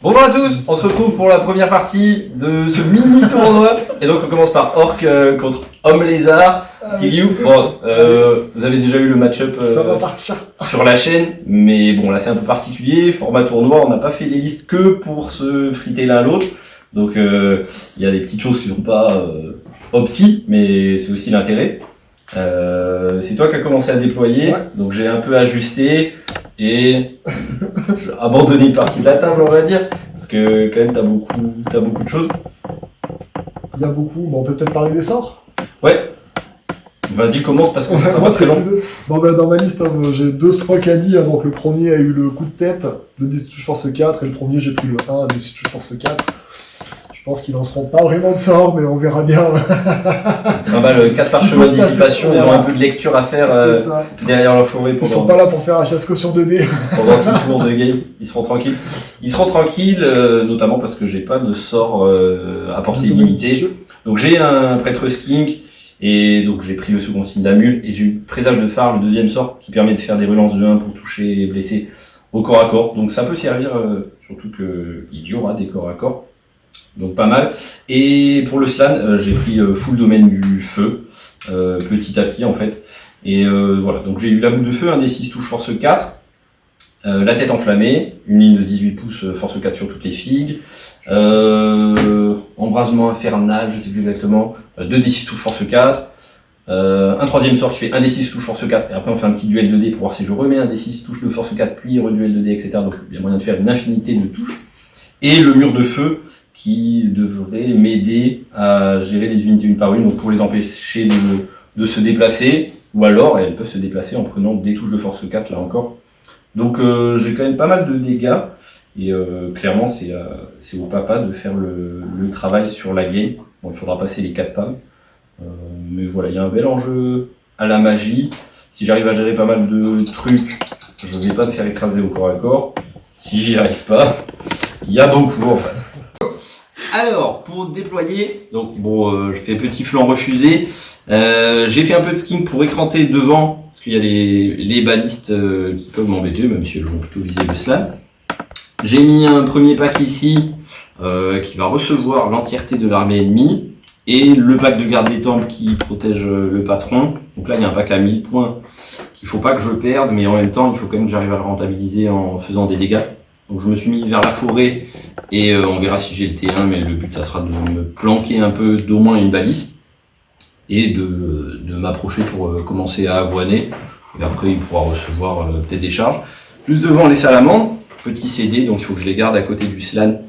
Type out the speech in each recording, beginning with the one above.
Bonjour à tous, on se retrouve pour la première partie de ce mini tournoi. Et donc on commence par Orc contre Homme Lézard. Tigou, bon, vous avez déjà eu le match-up ça va partir sur la chaîne, mais bon là c'est un peu particulier, format tournoi, on n'a pas fait les listes que pour se friter l'un l'autre. Donc il y a des petites choses qui sont pas opti, mais c'est aussi l'intérêt. C'est toi qui as commencé à déployer, ouais. Donc j'ai un peu ajusté et j'ai abandonné une partie de la table, on va dire, parce que quand même t'as beaucoup de choses. Il y a beaucoup, bon, on peut peut-être parler des sorts. Ouais. Vas-y, commence parce que ça va très long. Bon, ben, dans ma liste, hein, j'ai 2 Strokadi, hein, donc le premier a eu le coup de tête de D6 touche force 4 et le premier j'ai pris le 1 D6 touche force 4. Je pense qu'ils lanceront pas vraiment de sort, mais on verra bien. Trimballe 4 parchemins de dissipation, ils ont un peu de lecture à faire derrière leur forêt. Ils sont pas là pour faire la chasse sur 2D. Pendant 6 tours de game, ils seront tranquilles. Ils seront tranquilles, notamment parce que j'ai pas de sort à portée limitée. Donc j'ai un prêtre skink, et donc j'ai pris le second signe d'Amul, et j'ai eu présage de phare, le deuxième sort, qui permet de faire des relances de 1 pour toucher et blesser au corps à corps. Donc ça peut servir, surtout qu'il y aura des corps à corps. Donc pas mal. Et pour le slan, j'ai pris full domaine du feu, petit à petit en fait. Et voilà, donc j'ai eu la boule de feu, un D6 touche force 4, la tête enflammée, une ligne de 18 pouces force 4 sur toutes les figues, embrasement infernal, je sais plus exactement, 2 D6 touche force 4, un troisième sort qui fait un D6 touche force 4, et après on fait un petit duel de dés pour voir si je remets un D6 touche de force 4, puis reduel de dés, etc. Donc il y a moyen de faire une infinité de touches. Et le mur de feu, qui devrait m'aider à gérer les unités une par une, donc pour les empêcher de se déplacer, ou alors elles peuvent se déplacer en prenant des touches de force 4 là encore. Donc j'ai quand même pas mal de dégâts, et clairement c'est au papa de faire le travail sur la game. Bon, il faudra passer les 4 PAM, mais voilà, il y a un bel enjeu à la magie. Si j'arrive à gérer pas mal de trucs, je vais pas me faire écraser au corps à corps. Si j'y arrive pas, il y a beaucoup en face. Alors, pour déployer, donc bon, je fais petit flanc refusé. J'ai fait un peu de skin pour écranter devant, parce qu'il y a les balistes qui peuvent m'embêter, même si elles vont plutôt viser le slam. J'ai mis un premier pack ici, qui va recevoir l'entièreté de l'armée ennemie, et le pack de garde des temples qui protège le patron. Donc là, il y a un pack à 1000 points qu'il faut pas que je perde, mais en même temps, il faut quand même que j'arrive à le rentabiliser en faisant des dégâts. Donc je me suis mis vers la forêt et on verra si j'ai le T1, mais le but ça sera de me planquer un peu d'au moins une balise et de m'approcher pour commencer à avoiner. Et après il pourra recevoir peut-être des charges. Plus devant les salamandres, petit CD, donc il faut que je les garde à côté du slan.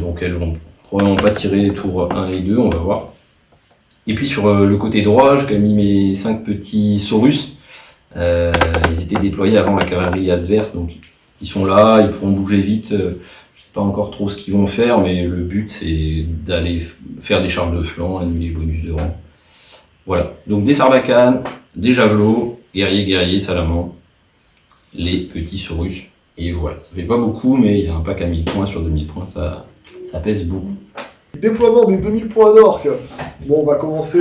Donc elles vont probablement pas tirer les tours 1 et 2, on va voir. Et puis sur le côté droit, j'ai quand même mis mes 5 petits Saurus. Ils étaient déployés avant la cavalerie adverse, donc ils sont là, ils pourront bouger vite. Je sais pas encore trop ce qu'ils vont faire, mais le but c'est d'aller faire des charges de flanc, annuler les bonus de rang. Voilà, donc des sarbacanes, des javelots, guerriers, salamandres, les petits saurus. Et voilà, ça fait pas beaucoup, mais il y a un pack à 1000 points sur 2000 points, ça pèse beaucoup. Déploiement des 2000 points d'orques. Bon, on va commencer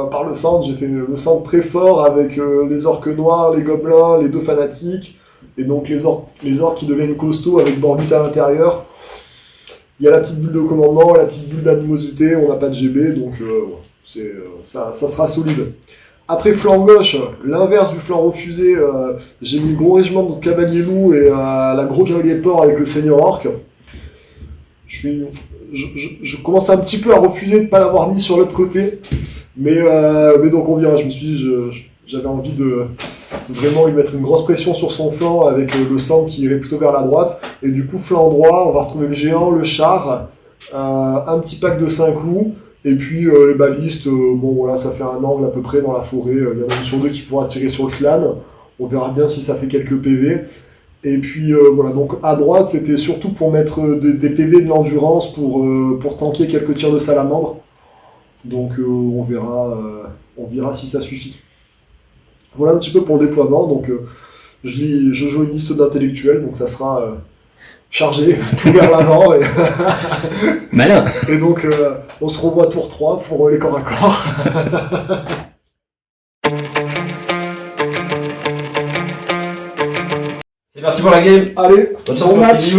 par le centre. J'ai fait le centre très fort avec les orques noirs, les gobelins, les 2 fanatiques. Et donc les orques qui deviennent costauds avec Borgut à l'intérieur. Il y a la petite bulle de commandement, la petite bulle d'animosité. On n'a pas de GB, donc ça sera solide. Après, flanc gauche, l'inverse du flanc refusé. J'ai mis le gros régiment de cavaliers loups et la gros cavalier porc avec le seigneur orc. Je commence un petit peu à refuser de ne pas l'avoir mis sur l'autre côté, mais donc on verra. Je me suis dit, j'avais envie de vraiment lui mettre une grosse pression sur son flanc avec le centre qui irait plutôt vers la droite, et du coup flanc droit, on va retrouver le géant, le char, un petit pack de 5 loups, et puis les balistes, bon voilà, ça fait un angle à peu près dans la forêt, il y en a une sur 2 qui pourra tirer sur le slan, on verra bien si ça fait quelques PV. Et puis voilà, donc à droite c'était surtout pour mettre des PV de l'endurance pour tanker quelques tirs de salamandre. Donc on verra si ça suffit. Voilà un petit peu pour le déploiement. Donc je joue une liste d'intellectuels, donc ça sera chargé, tout vers l'avant. Malin. Et donc on se revoit tour 3 pour les corps à corps. C'est parti pour la game. Allez, bonne chance bon pour match.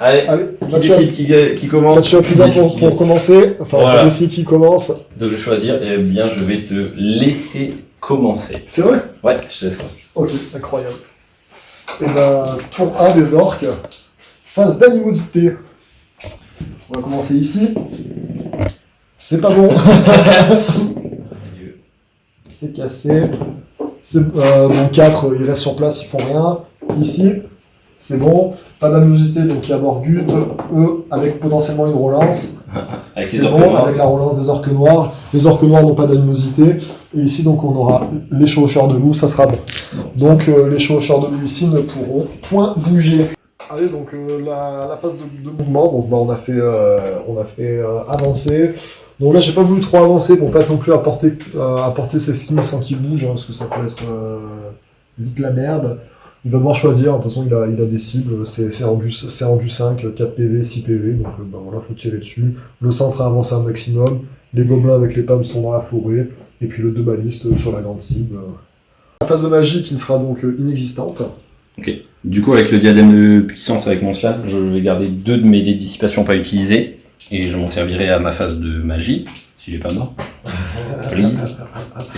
Allez, qui décide qui commence. Tu as plus d'un pour commencer. Enfin, voilà. on décide qui commence. Donc je vais choisir, et bien je vais te laisser commencer. C'est vrai? Ouais, je te laisse commencer. Ok, incroyable. Et ben, tour 1 des orques. Phase d'animosité. On va commencer ici. C'est pas bon. C'est cassé. Donc 4, ils restent sur place, ils font rien. Ici, c'est bon. Pas d'animosité, donc il y a Borgut. Eux, avec potentiellement une relance. Avec C'est les orques bon, noirs. avec la relance des orques noirs. Les orques noirs n'ont pas d'animosité. Et ici, donc, on aura les chevaucheurs de loup, ça sera bon. Donc, les chevaucheurs de loup ici ne pourront point bouger. Allez, donc, la phase de mouvement. Donc, on a fait avancer. Donc là, j'ai pas voulu trop avancer pour pas non plus apporter ses skins sans qu'ils bougent, parce que ça peut être vite la merde. Il va devoir choisir, de toute façon il a des cibles, c'est rendu 5, 4 PV, 6 PV, donc voilà, faut tirer dessus. Le centre a avancé un maximum, les gobelins avec les PAM sont dans la forêt, et puis le 2 balistes sur la grande cible. La phase de magie qui ne sera donc inexistante. Ok. Du coup, avec le diadème de puissance avec mon slan, je vais garder 2 de mes dés de dissipation pas utilisés, et je m'en servirai à ma phase de magie, s'il est pas mort. Please.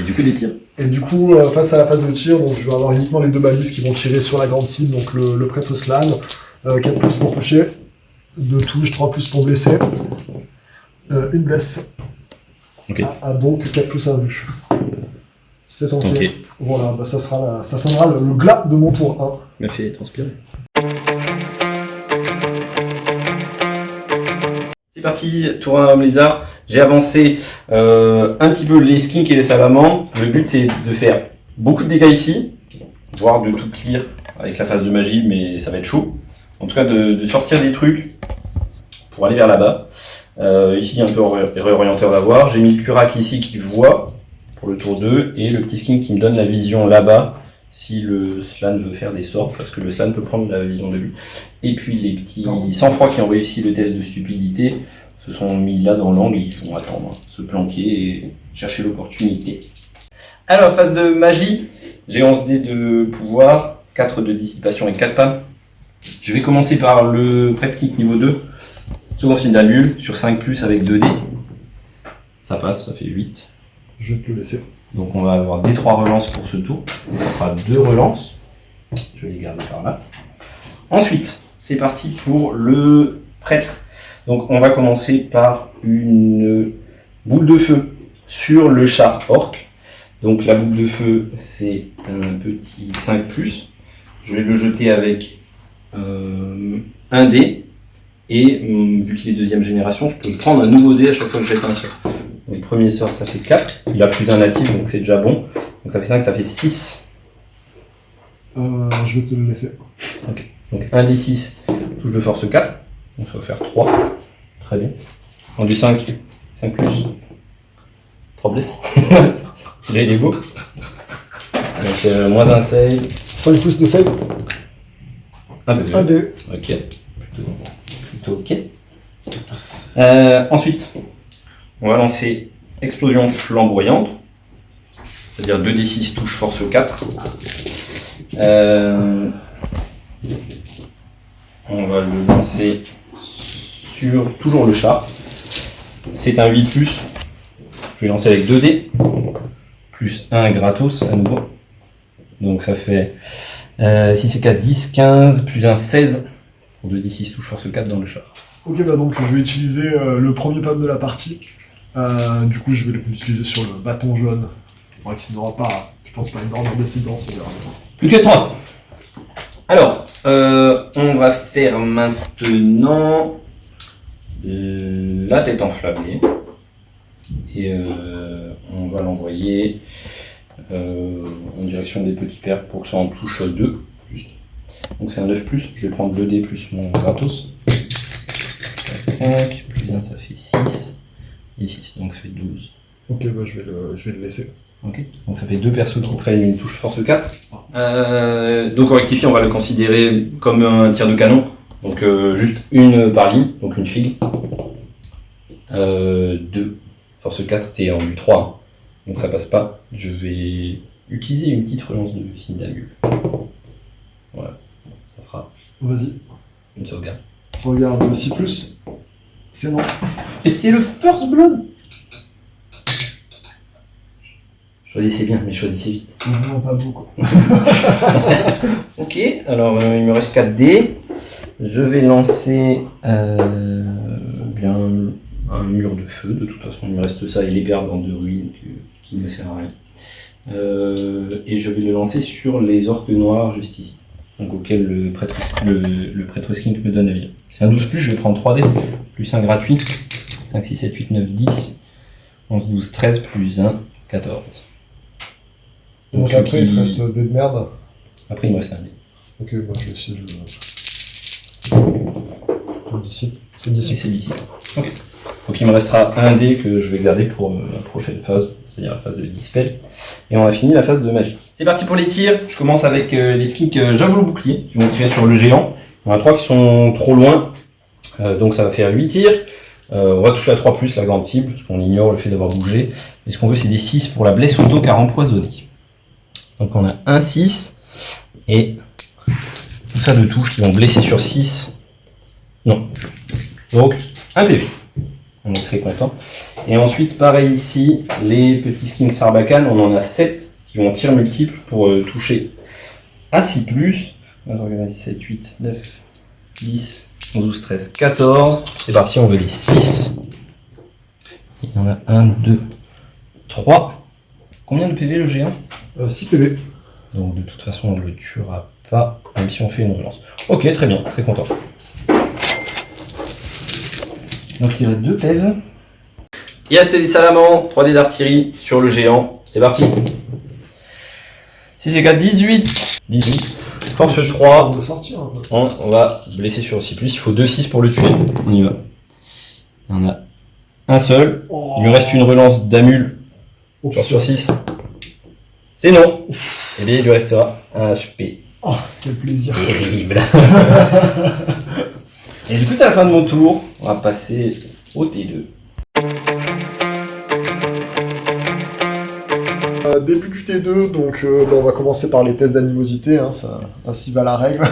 Et du coup, des tirs. Et du coup, face à la phase de tir, donc, je vais avoir uniquement les 2 balistes qui vont tirer sur la grande cible, donc le prêtre slan, 4 plus pour toucher, 2 touches, 3 plus pour blesser, une blesse. Ok. Donc 4 plus 1 vue. C'est tenté. Ok. Voilà, ça sonnera le glas de mon tour 1. M'a fait transpirer. C'est parti, tour 1 homme lézard. J'ai avancé un petit peu les skinks et les salamandres. Le but c'est de faire beaucoup de dégâts ici, voire de tout clear avec la phase de magie, mais ça va être chaud. En tout cas de sortir des trucs pour aller vers là-bas. Ici il y a un peu réorienté, on va voir. J'ai mis le Kurak ici qui voit pour le tour 2 et le petit skink qui me donne la vision là-bas si le slan veut faire des sorts, parce que le slan peut prendre la vision de lui. Et puis les petits sang-froid qui ont réussi le test de stupidité se sont mis là dans l'angle, ils vont attendre, se planquer et chercher l'opportunité. Alors, phase de magie, j'ai 11 dés de pouvoir, 4 de dissipation et 4 PAM. Je vais commencer par le prêtre skink niveau 2, second signe d'annule, sur 5+, avec 2 dés. Ça passe, ça fait 8. Je vais te le laisser. Donc on va avoir des 3 relances pour ce tour. Ça fera 2 relances. Je vais les garder par là. Ensuite, c'est parti pour le prêtre. Donc on va commencer par une boule de feu sur le char orc. Donc la boule de feu, c'est un petit 5+. Je vais le jeter avec un dé. Et vu qu'il est deuxième génération, je peux prendre un nouveau dé à chaque fois que je jette un sort. Donc premier sort, ça fait 4. Il a plus un natif, donc c'est déjà bon. Donc ça fait 5, ça fait 6. Je vais te le laisser. Ok. Donc 1 des 6, touche de force 4. Donc ça va faire 3. Très bien. En du 5, 5+. 3 blesses. Il est beau. Donc moins un save. 5 pouces de save. Un PV. 1-2. Ok. Plutôt ok. Ensuite, on va lancer explosion flamboyante. C'est-à-dire 2d6 touche force 4. On va le lancer sur toujours le char. C'est un 8+. Je vais lancer avec 2D. Plus 1 gratos à nouveau. Donc ça fait 6 et 4, 10, 15, plus un 16 pour 2d6 touche force 4 dans le char. Ok, bah donc je vais utiliser le premier peuple de la partie. Du coup, je vais l'utiliser sur le bâton jaune. Bon, qu'il n'aura pas, je pense pas, énorme d'incidence. Plus que 3. Alors, on va faire maintenant la tête enflammée. Et on va l'envoyer en direction des petits pères pour que ça en touche 2. Juste. Donc c'est un 9+, je vais prendre 2D plus mon gratos. 5, plus 1 ça fait 6. Et 6, donc ça fait 12. Ok, bah je vais le laisser. Ok, donc ça fait 2 persos qui prennent une touche force 4. Donc on rectifie, on va le considérer comme un tir de canon. Donc juste une par ligne, donc une figue. 2, force 4, t'es en U3, hein. Donc ça passe pas. Je vais utiliser une petite relance de signe d'annul. Voilà, ça fera Vas-y. une sauvegarde. Regarde, 6+. C'est non. Et c'est le first blood. Choisissez bien, mais choisissez vite. C'est vraiment pas beau, quoi. Ok, alors il me reste 4 dés. Je vais lancer bien un mur de feu. De toute façon, il me reste ça et les perdants de ruines qui ne me sert à rien. Et je vais le lancer sur les orques noirs juste ici. Donc auquel le prêtre skink me donne avis. C'est un 12+, je vais prendre 3 dés, plus un gratuit. 5, 6, 7, 8, 9, 10. 11, 12, 13, plus 1, 14. Donc après, il te reste des de merde. Après, il me reste un dé. Ok, moi je vais essayer le disciple. C'est Et disciple. c'est d'ici. Ok. Donc il me restera un dé que je vais garder pour la prochaine phase, c'est-à-dire la phase de dispel. Et on a fini la phase de magie. C'est parti pour les tirs. Je commence avec les skinks javelot bouclier qui vont tirer sur le géant. Il y en a 3 qui sont trop loin, donc ça va faire 8 tirs. On va toucher à 3+, la grande cible, parce qu'on ignore le fait d'avoir bougé. Et ce qu'on veut, c'est des 6 pour la blesse auto car empoisonnée. Donc on a un 6 et tout ça de touches qui vont blesser sur 6. Non. Donc un PV. On est très content. Et ensuite, pareil ici, les petits skins Sarbacane, on en a 7 qui vont tir multiple pour toucher à 6+. On va regarder 7, 8, 9, 10, 11, 12, 13, 14. C'est parti, on veut les 6. Il y en a 1, 2, 3. Combien de PV le géant ? 6 PV. Donc de toute façon, on ne le tuera pas, même si on fait une relance. Ok, très bien, très content. Donc il reste 2 PEV. Il reste des salamandres, 3 dés d'artillerie sur le géant. C'est parti. 6 et 4, 18. 18. Force 3. On va sortir un peu. On va blesser sur 6+. Il faut 2-6 pour le tuer. On y va. Il y en a un seul. Oh. Il me reste une relance d'amul Oh, sur 6. C'est non. Et bien il lui restera un HP. Oh, quel plaisir. Terrible. Et du coup, c'est la fin de mon tour. On va passer au T2. Début du T2, donc on va commencer par les tests d'animosité, hein, ça, ainsi va la règle.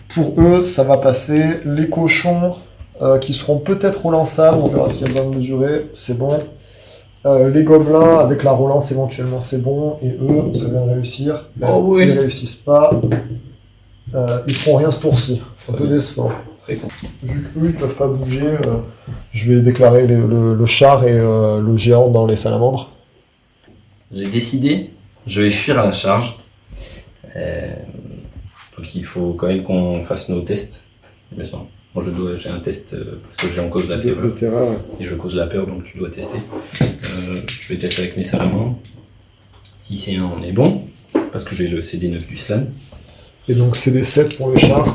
Pour eux, ça va passer. Les cochons qui seront peut-être relançables, on verra s'il y a besoin de mesurer, c'est bon. Les gobelins, avec la relance éventuellement, c'est bon. Et eux, ça vient de réussir. Oh oui. Ils réussissent pas. Ils feront rien ce tour-ci. Un peu décevant. Très con. Vu qu'eux, ils peuvent pas bouger, je vais déclarer le char et le géant dans les salamandres. J'ai décidé, je vais fuir à la charge. Donc il faut quand même qu'on fasse nos tests, il me semble. Moi j'ai un test parce que j'ai en cause la terreur. Le terrain, ouais. Et je cause la peur, donc tu dois tester. Je vais tester avec mes salamandres. Si c'est un, on est bon. Parce que j'ai le CD9 du slan. Et donc c'est des 7 pour le char.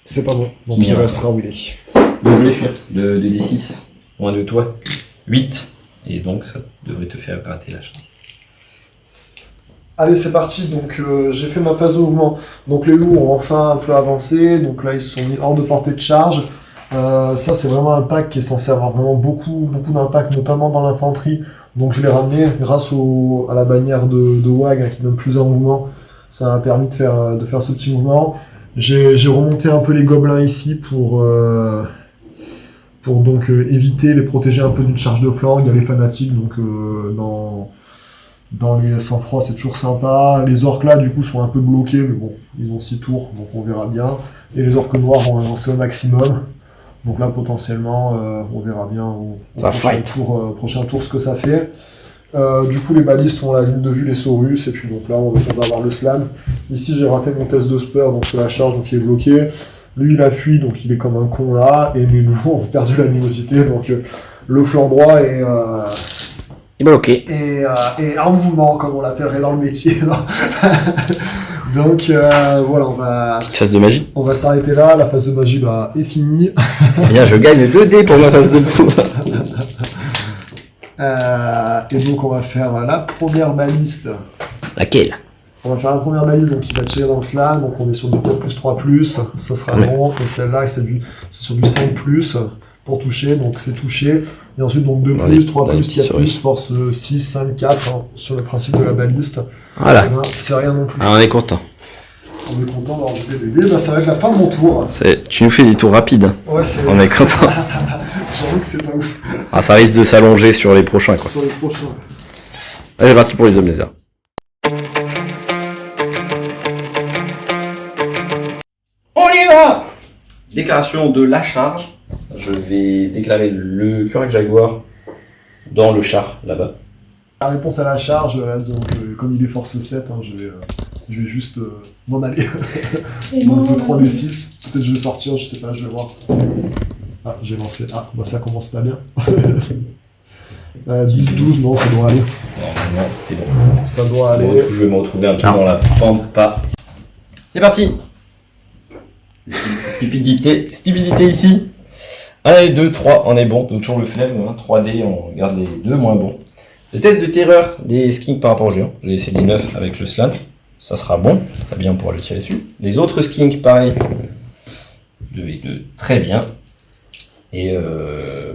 C'est pas bon. Donc il Mira. restera où il est. Donc je vais fuir de D6, moins de toi. 8. Et donc ça devrait te faire gratter la charge. Allez, c'est parti. Donc, j'ai fait ma phase de mouvement. Donc, les loups ont enfin un peu avancé. Donc là, ils se sont mis hors de portée de charge. Ça, c'est vraiment un pack qui est censé avoir vraiment beaucoup d'impact, notamment dans l'infanterie. Donc, je l'ai ramené grâce à la bannière de WAG, hein, qui donne plusieurs mouvements. Ça m'a permis de faire ce petit mouvement. J'ai remonté un peu les gobelins ici pour donc éviter, les protéger un peu d'une charge de flanc. Il y a les fanatiques, donc dans les sang-froid, c'est toujours sympa. Les orques là, du coup, sont un peu bloqués, mais bon, ils ont 6 tours, donc on verra bien. Et les orques noirs vont avancer au maximum. Donc là, potentiellement, on verra bien au prochain tour ce que ça fait. Du coup, les balistes ont la ligne de vue, les Saurus, et puis donc là, on va avoir le slam. Ici, j'ai raté mon test de spur, donc la charge, donc il est bloqué. Lui, il a fui, donc il est comme un con là, et mes mouvements ont perdu l'animosité, donc le flanc droit est bloqué. Et en mouvement, comme on l'appellerait dans le métier. Donc voilà, Phase de magie. On va s'arrêter là, la phase de magie est finie. Bien, je gagne 2 dés pour ma phase de pouvoir. Et donc on va faire la première baliste. Laquelle? On va faire la première balise, donc qui va tirer dans le slam, donc on est sur du 4 plus 3 plus, ça sera bon, et celle-là c'est sur du 5 plus pour toucher, donc c'est touché, et ensuite donc 2 plus, 3 plus, 4 plus, force 6, 5, 4, hein, sur le principe de la baliste. Voilà. Là, c'est rien non plus. Alors on est content. On est content d'avoir jeté des dés, ça va être la fin de mon tour. Tu nous fais des tours rapides. Ouais, c'est... On est content. J'avoue que c'est pas ouf. Ah, ça risque de s'allonger sur les prochains, quoi. Sur les prochains. Allez, parti pour les hommes lézards. On y va! Déclaration de la charge. Je vais déclarer le Cuirac Jaguar dans le char, là-bas. La réponse à la charge, là, donc, comme il est force 7, hein, je vais juste m'en aller. Donc le 3d6, peut-être je vais sortir, je sais pas, je vais voir. Ah, j'ai lancé. Ah, ça commence pas bien. 10-12, non, ça doit aller. Non, c'est bon. Ça doit aller. Bon, du coup, je vais me retrouver un peu dans la pampa. C'est parti! Stupidité ici. 1 et 2, 3, on est bon. Donc toujours le flemme, hein. 3D, on garde les 2 moins bons. Le test de terreur des skinks par rapport au géant. J'ai essayé des 9 avec le slam. Ça sera bon, très bien pour le tirer dessus. Les autres skinks, pareil. 2 et 2, très bien. Et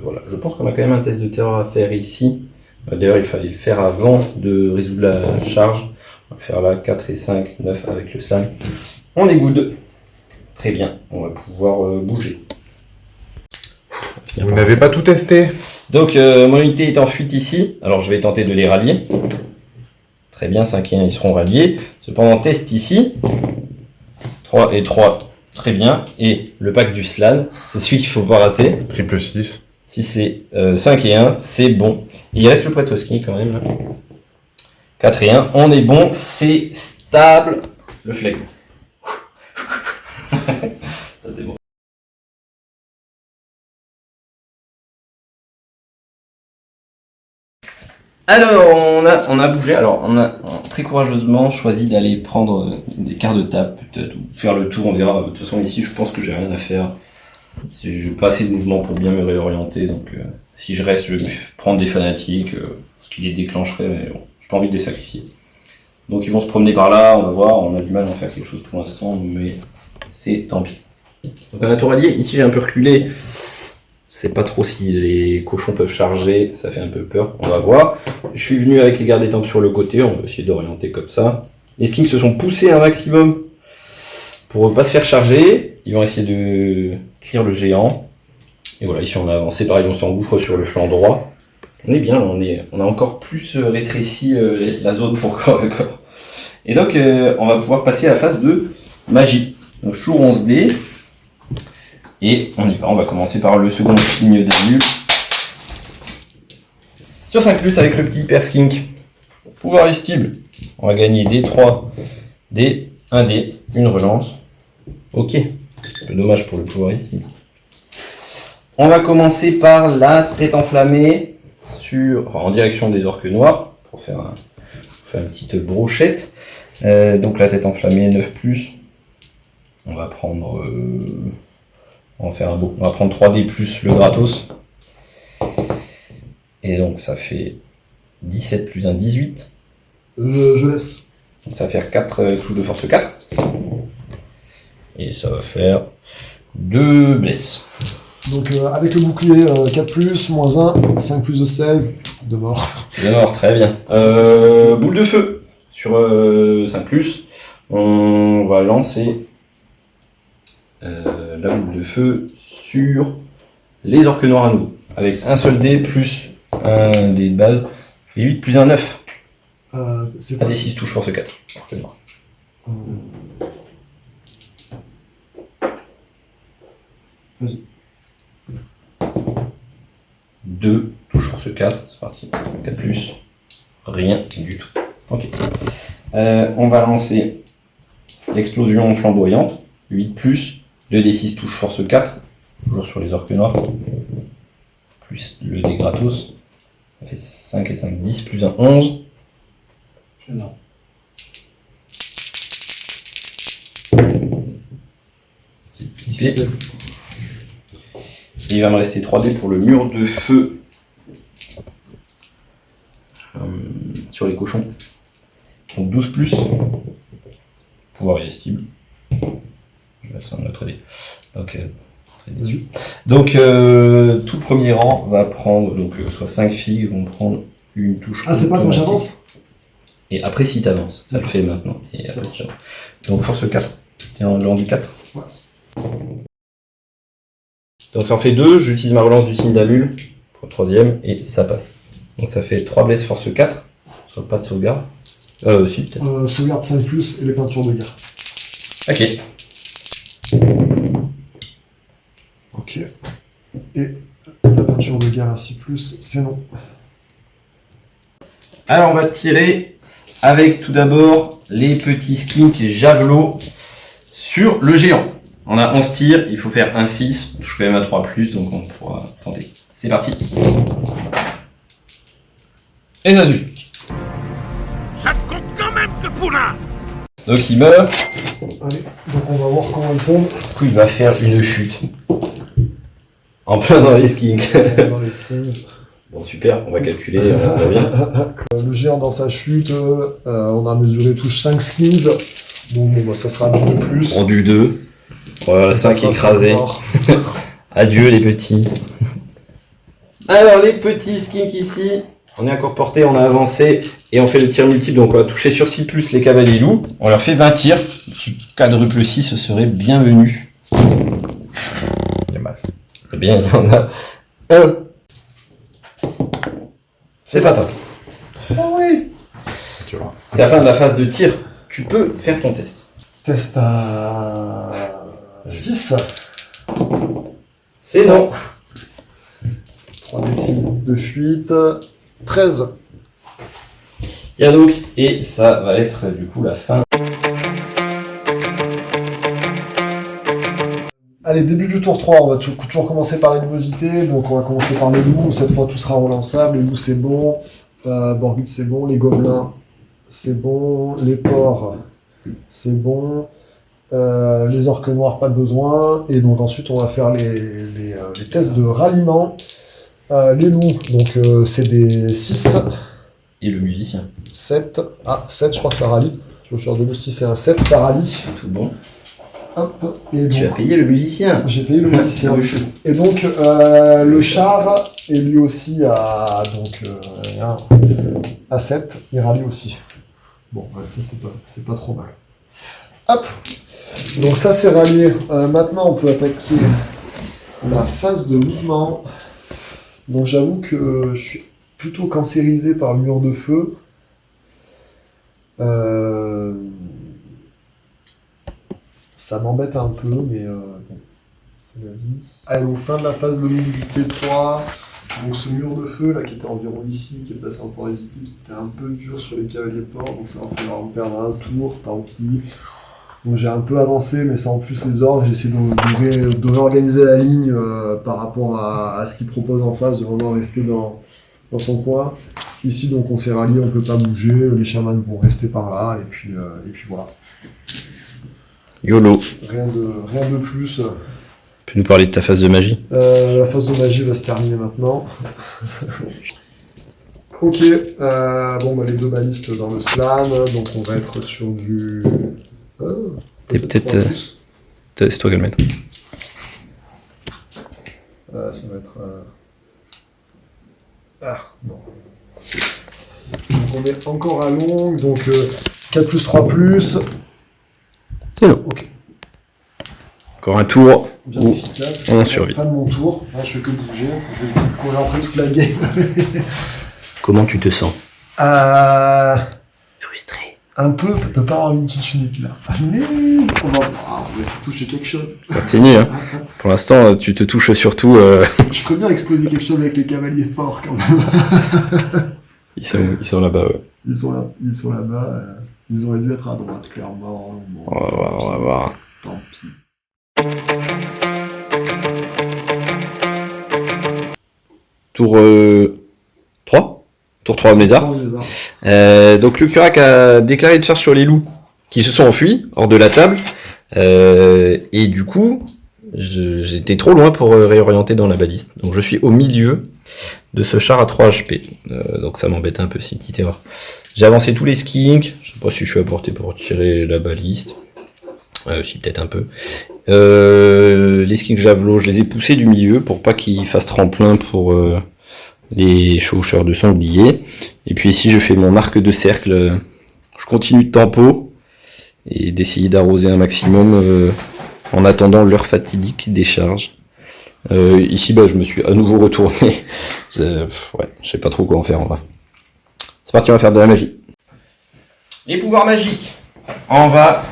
voilà, je pense qu'on a quand même un test de terreur à faire ici. D'ailleurs, il fallait le faire avant de résoudre la charge. On va le faire là, 4 et 5, 9 avec le slam. On est good. Très bien, on va pouvoir bouger. Vous n'avez pas tout testé. Donc, mon unité est en fuite ici. Alors, je vais tenter de les rallier. Très bien, 5 et 1, ils seront ralliés. Cependant, test ici. 3 et 3, très bien. Et le pack du slan, c'est celui qu'il ne faut pas rater. Triple 6. Si c'est 5 et 1, c'est bon. Et il reste le Pretoski quand même. Là. 4 et 1, on est bon. C'est stable. Le flegme. Ça, c'est bon. Alors, on a bougé. Alors, on a très courageusement choisi d'aller prendre des quarts de table, peut-être, ou faire le tour, on verra. De toute façon, ici, je pense que j'ai rien à faire. Je n'ai pas assez de mouvement pour bien me réorienter. Donc, si je reste, je vais prendre des fanatiques, ce qui les déclencherait, mais bon, j'ai pas envie de les sacrifier. Donc, ils vont se promener par là, on va voir. On a du mal à en faire quelque chose pour l'instant, mais c'est tant pis. Donc, on a tout rallié. Ici, j'ai un peu reculé. Je sais pas trop si les cochons peuvent charger, ça fait un peu peur, on va voir. Je suis venu avec les gardes des tempes sur le côté, on va essayer d'orienter comme ça. Les skinks se sont poussés un maximum pour ne pas se faire charger. Ils vont essayer de clear le géant. Et voilà, ici on a avancé, pareil, on s'engouffre sur le flanc droit. On est bien, on a encore plus rétréci la zone pour corps à corps. Et donc on va pouvoir passer à la phase de magie. Donc toujours 11 dés. Et on y va, on va commencer par le second signe d'abus. Sur 5+, avec le petit hyper skink. Pouvoir irrésistible. On va gagner D3, D, 1 D, une relance. Ok. Un peu dommage pour le pouvoir irrésistible. On va commencer par la tête enflammée en direction des orques noirs. Pour faire une petite brochette. Donc la tête enflammée 9+. On va prendre... on va prendre 3D plus le gratos. Et donc ça fait 17 plus 1, 18. Je laisse. Donc ça va faire 4 touches de force 4. Et ça va faire 2 blesses. Donc avec le bouclier 4+, -1, 5+ de save, de mort. De mort, très bien. Boule de feu sur 5+. On va lancer la boule de feu sur les orques noirs à nouveau. Avec un seul dé plus un dé de base. Et 8 plus un 9. C'est Un pas dé 6 touche force 4. Orques noirs. 2 touche force 4. C'est parti. 4+. Rien du tout. Ok. On va lancer l'explosion flamboyante. 8+. 2d6 touche force 4. Toujours sur les orques noirs. Plus le dé gratos. Ça fait 5 et 5, 10 plus un 11. Non. C'est flippé. Et il va me rester 3 dés pour le mur de feu. Sur les cochons. Donc 12+. Pouvoir irrésistible. Je laisse un autre dé. Donc, tout le premier rang va prendre, donc soit 5 filles vont prendre une touche. Ah, c'est pas quand automatique. j'avance? Et après, si t'avances, ça le fait maintenant. Et après, si t'avances. Donc, force 4. T'es en le handi 4. Ouais. Donc, ça en fait 2. J'utilise ma relance du signe d'Alul pour le troisième et ça passe. Donc, ça fait 3 blesses force 4. Soit pas de sauvegarde. Si, peut-être. Sauvegarde 5+, et les peintures de guerre. Ok. Ok. Et la peinture de guerre à 6+, c'est non. Alors, on va tirer avec tout d'abord les petits skinks et javelots sur le géant. On a 11 tirs, il faut faire un 6. On touche quand même à 3+, donc on pourra tenter. C'est parti. Et ça tue. Ça te compte quand même que poulain. Donc il meurt. Allez, donc on va voir comment il tombe. Du coup, il va faire une chute. En plein dans les skinks. Dans les skins. Bon, super, on va calculer, on va bien. Le géant dans sa chute, on a mesuré tous 5 skins. Donc bon, bah, ça sera un de plus. Rendu 2. Voilà, 5 écrasés. Adieu les petits. Alors, les petits skinks ici. On est encore porté, on a avancé et on fait le tir multiple. Donc on va toucher sur 6+ les cavaliers loups. On leur fait 20 tirs. Quadruple 6, ce serait bienvenu. La masse. Eh bien, il y en a un. C'est pas toc. Oh oui. Tu vois. C'est la fin de la phase de tir. Tu peux faire ton test. Test à 6. C'est non. 3d6 de fuite. 13. Tiens donc, et ça va être du coup la fin. Allez, début du tour 3, on va toujours commencer par l'animosité. Donc on va commencer par les loups. Cette fois tout sera relançable. Les loups c'est bon. Borgut c'est bon. Les gobelins c'est bon. Les porcs c'est bon. Les orques noirs pas besoin. Et donc ensuite on va faire les tests de ralliement. Les loups, donc c'est des 6. Et le musicien. 7. Ah, 7, je crois que ça rallie. Je me suis redonné 6 et un 7, ça rallie. Tout bon. Hop. Et Tu as donc, payé le musicien. j'ai payé le musicien. Et donc, le char est lui aussi à, à 7. Il rallie aussi. Bon, ouais, ça c'est pas trop mal. Hop. Donc ça c'est rallié. Maintenant, on peut attaquer la phase de mouvement. Donc j'avoue que je suis plutôt cancérisé par le mur de feu. Ça m'embête un peu, mais bon, c'est la vie. Allez, au fin de la phase de mobilité 3, donc ce mur de feu là qui était environ ici, qui est passé en port résistible, c'était un peu dur sur les cavaliers porcs, donc ça va falloir en perdre un tour, tant pis. Donc j'ai un peu avancé, mais ça en plus les orques, j'essaie de réorganiser la ligne par rapport à ce qu'ils proposent en face, de vraiment rester dans son coin. Ici donc on s'est rallié, on peut pas bouger, les chamans vont rester par là, et puis voilà. YOLO. Rien de plus. Tu peux nous parler de ta phase de magie? La phase de magie va se terminer maintenant. Ok, les deux balistes dans le slam, donc on va être sur du... T'es peut-être... 3 plus. C'est toi qui le mets. Ça va être... non. Donc on est encore à longue, donc 4 plus 3 plus. C'est long. Ok, Encore un tour. bien Ouh, efficace. on survit. Fin de mon tour, là, je fais que bouger, je vais courir après toute la game. Comment tu te sens? Frustré. Un peu de pas avoir une petite unité là. Mais on va essayer de toucher quelque chose. Continue, hein. Pour l'instant, tu te touches surtout... Je ferais bien exploser quelque chose avec les cavaliers forts quand même. Ils sont là-bas, ouais. Ils sont là-bas. Ils auraient dû être à droite, clairement. Bon, On va voir. Tant pis. Tour 3. Tour 3 Mézard. Donc le Curac a déclaré une charge sur les loups qui se sont enfuis hors de la table. Et du coup, j'étais trop loin pour réorienter dans la baliste. Donc je suis au milieu de ce char à 3 HP. Donc ça m'embête un peu, c'est une petite erreur. J'ai avancé tous les skinks. Je sais pas si je suis à portée pour tirer la baliste. Si peut-être un peu. Les skinks javelots, je les ai poussés du milieu pour pas qu'ils fassent tremplin pour les chevaucheurs de sangliers. Et puis ici je fais mon arc de cercle. Je continue de tempo et d'essayer d'arroser un maximum en attendant l'heure fatidique des charges. Ici je me suis à nouveau retourné. Je sais pas trop quoi en faire en vrai. C'est parti, on va faire de la magie. Les pouvoirs magiques. On va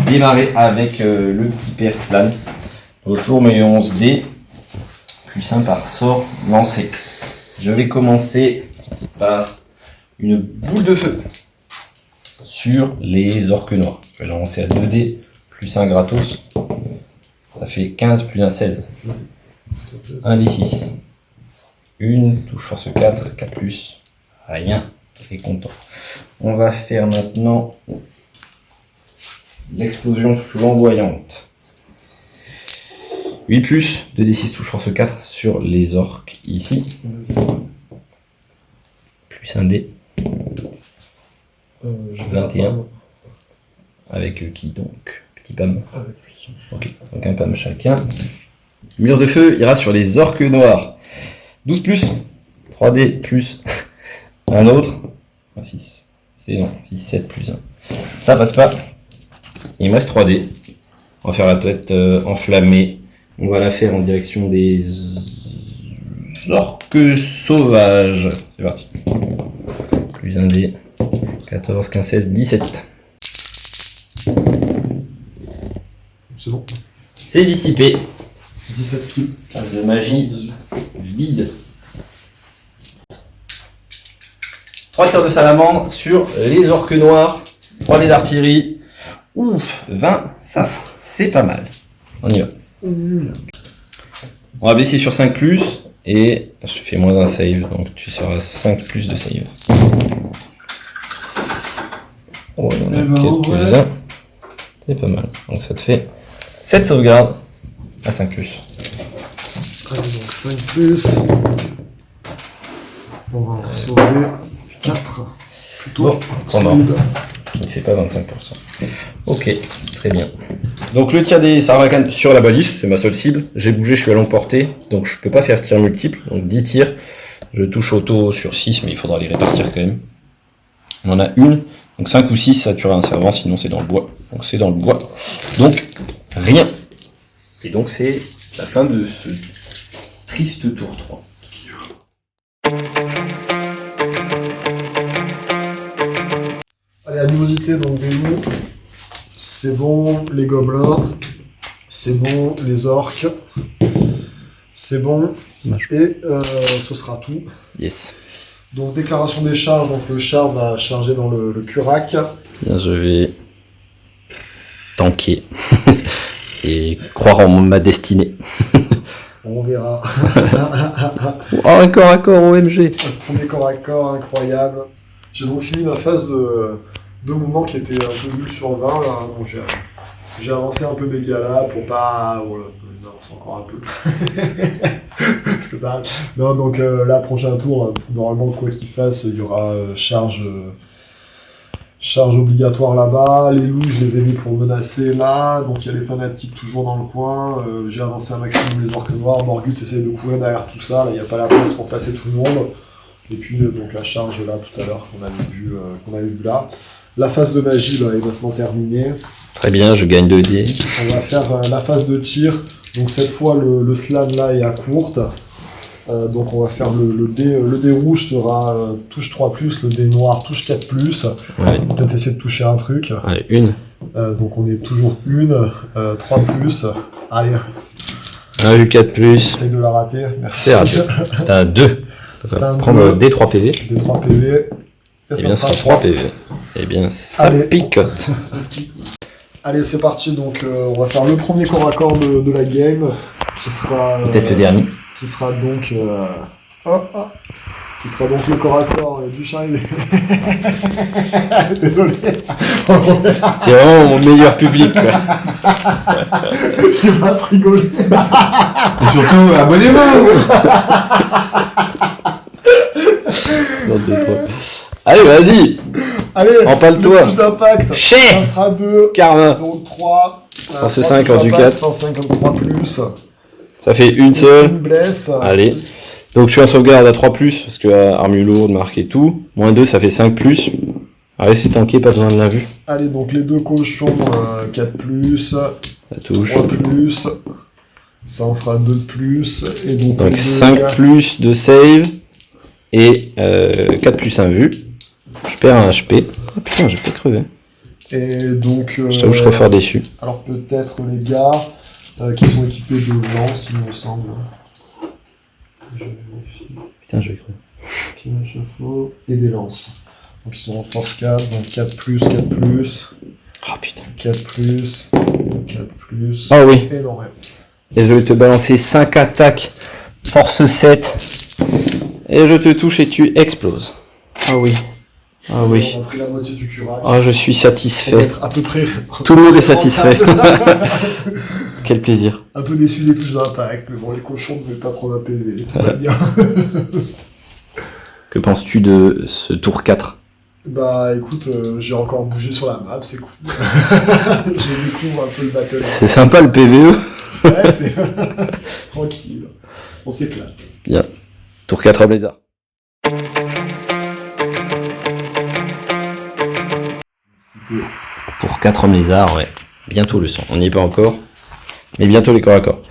démarrer avec le petit père Slan. Toujours mes 11 dés, plus 1 par sort lancé. Je vais commencer par une boule de feu sur les orques noirs. Je vais la lancer à 2 dés, plus 1 gratos. Ça fait 15 plus 1, 16. 1 des 6. Une, touche force 4, 4 plus. Rien. Très content. On va faire maintenant l'explosion flamboyante. 8 plus, 2d6 touche force 4 sur les orques ici. Plus 1 dé. 21. Avec qui donc? Petit Pam. Ok, donc un Pam chacun. Mur de feu ira sur les orques noirs. 12 plus, 3d plus un autre. Enfin 6. C'est non, 6, 7 plus 1. Ça passe pas. Il me reste 3D. On va faire la tête enflammée. On va la faire en direction des orques sauvages. C'est parti. Plus un dé. 14, 15, 16, 17. C'est bon. C'est dissipé. 17 kills. Phase de magie vide. 3 tirs de salamandre sur les orques noirs. 3 dés d'artillerie. Ouf, 20, ça, c'est pas mal. On y va. On va baisser sur 5 plus et je fais moins un save, donc tu seras 5 plus de save. Oh, il y en a quelques-uns. C'est pas mal. Donc ça te fait 7 sauvegardes à 5 plus. Allez, donc 5 plus. On va en sauver 4. Plutôt Bon, solide. Qui ne fait pas 25%. Ok, très bien. Donc le tir des Sarbacane sur la balise, c'est ma seule cible. J'ai bougé, je suis à longue portée, donc je peux pas faire tir multiple. Donc 10 tirs. Je touche auto sur 6, mais il faudra les répartir quand même. On en a une. Donc 5 ou 6, ça tuera un servant, sinon c'est dans le bois. Donc c'est dans le bois. Donc rien. Et donc c'est la fin de ce triste tour 3. Allez, animosité donc des loups. C'est bon, les gobelins. C'est bon, les orques. C'est bon. Et ce sera tout. Yes. Donc déclaration des charges, donc le char va charger dans le curac. Bien, je vais tanker et croire en ma destinée. On verra. Oh, un corps à corps OMG. Premier corps à corps, incroyable. J'ai donc fini ma phase de mouvement qui était un peu nulle sur 20 là, donc j'ai avancé un peu mes galas pour pas... Voilà, je les avance encore un peu. Parce que ça. Non, donc là, prochain tour, normalement, quoi qu'il fasse, il y aura charge obligatoire là-bas. Les loups, je les ai mis pour menacer là. Donc il y a les fanatiques toujours dans le coin. J'ai avancé un maximum les orques noirs. Morgut essaye de courir derrière tout ça. Là, il n'y a pas la place pour passer tout le monde. Et puis donc la charge là tout à l'heure qu'on avait vu là. La phase de magie là, est maintenant terminée. Très bien, je gagne 2 dés. On va faire la phase de tir. Donc cette fois le slam là est à courte. Donc on va faire le dé rouge sera touche 3+, le dé noir touche 4+. Ouais. Peut-être essayer de toucher un truc. Allez, une. Donc on est toujours 3+. Allez, 1 U4+. essaye de la rater. Merci. C'est raté. C'est un 2. C'est On va un prendre 2. D3 PV. Des 3 PV. Eh bien, ça sera 3 PV. Eh bien, ça Allez. picote. Allez, c'est parti. Donc on va faire le premier corps à corps de la game. Qui sera... Peut-être le dernier. Qui sera donc... qui sera donc le corps à corps du chat. Désolé. T'es vraiment mon meilleur public, quoi. Je vais pas se rigoler. Et surtout, abonnez-vous. Non, D3. Allez, vas-y. Allez, Empale-toi. le touche d'impact. Ça Chais sera 2. Karma. Donc 3. Force 5 en du 4. 153+. Ça fait une Une seule. blesse. Allez. Donc je suis en sauvegarde à 3+, parce que armure lourde, marque et tout. Moins 2, ça fait 5+. Allez, c'est tanké, pas besoin de la vue. Allez, donc les deux cochons, 4+, Ça touche. 3+, ça en fera 2 de plus, et donc, Donc les 5+ de save, et 4+1 vue. Je perds un HP. Oh putain, j'ai pas crevé. et donc, Je t'avoue, je serais fort déçu. alors peut-être les gars qui sont équipés de lance, il me semble. Je vérifie. Putain, j'ai cru. Qui a chauffe et des lances. Donc ils sont en force 4, donc 4+, Oh putain. 4+, 4+, Ah oui. et non, rien. Et je vais te balancer 5 attaques, force 7. Et je te touche et tu exploses. Ah oui. Ah oui. On a pris la moitié du curac. Ah, je suis On va satisfait. être à peu près... Tout le monde est satisfait. Quel plaisir. Un peu déçu des touches d'impact, mais bon, les cochons ne veulent pas prendre un PV. Tout va bien. Que penses-tu de ce tour 4? Bah écoute, j'ai encore bougé sur la map, c'est cool. Je découvre un peu le battle. C'est sympa le PVE. Ouais, c'est tranquille. On s'éclate. Bien. Tour 4 à Blizzard. Pour 4 hommes lézards, ouais. Bientôt le sang. On n'y est pas encore. Mais bientôt les corps à corps.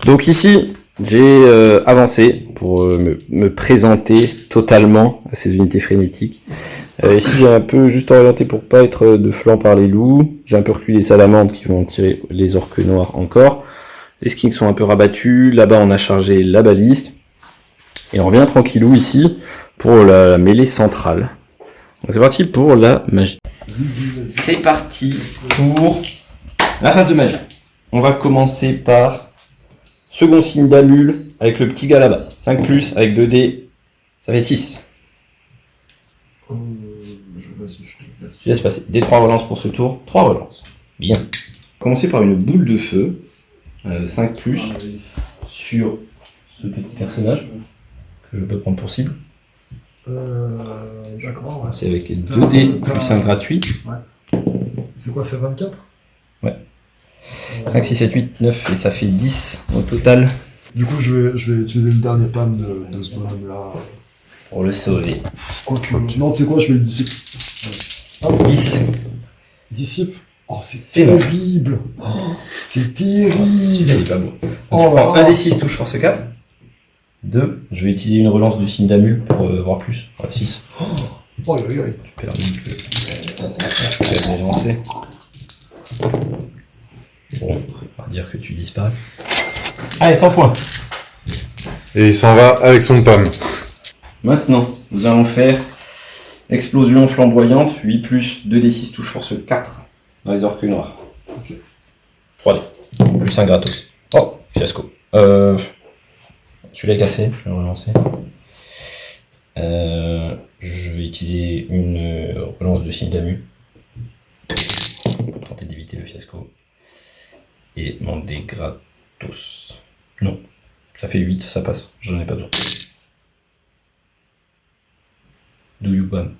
Donc ici, j'ai avancé pour me présenter totalement à ces unités frénétiques. Ici, j'ai un peu juste orienté pour pas être de flanc par les loups. J'ai un peu reculé les salamandres qui vont tirer les orques noirs encore. Les skinks sont un peu rabattus. Là-bas, on a chargé la baliste. Et on revient tranquillou ici pour la mêlée centrale. Donc c'est parti pour la magie. C'est parti pour la phase de magie. On va commencer par second signe d'Amul avec le petit gars là-bas. 5+ avec 2 dés, ça fait 6. Vas-y, je te laisse. Je laisse passer. D3 relances pour ce tour. 3 relances. Bien. On va commencer par une boule de feu. 5+ sur ce petit personnage que je peux prendre pour cible. D'accord, ouais. C'est avec 2 dés plus 1 gratuit. C'est quoi, c'est 24 Ouais. 5, 6, 7, 8, 9 et ça fait 10 au total Du coup, je vais utiliser le dernier PAM de ce bonhomme-là. pour le sauver. Quoique, non, tu sais quoi, je vais le dissipe. Hop, 10. dissipe. Oh, c'est C'est énorme. terrible. Oh, c'est Celui-là, il terrible. est pas beau. Donc, Oh je là prends là. 1 des 6 touche force 4. 2. Je vais utiliser une relance du signe d'Amul pour voir plus. Voilà, 6. Oh, oui, oui, oui. J'ai perdu que j'avais lancé. Bon, on va dire que tu disparais. Allez, 100 points. Et il s'en va avec son pomme. Maintenant, nous allons faire explosion flamboyante, 8+, 2d6 touche force 4 dans les orques noirs. 3D, plus 1 gratos. Oh, fiasco. Celui-là est cassé, je vais le relancer. Je vais utiliser une relance de signe d'Amu pour tenter d'éviter le fiasco. Et mon dé gratos. Non, Ça fait 8, ça passe. J'en ai pas besoin. Do you bam.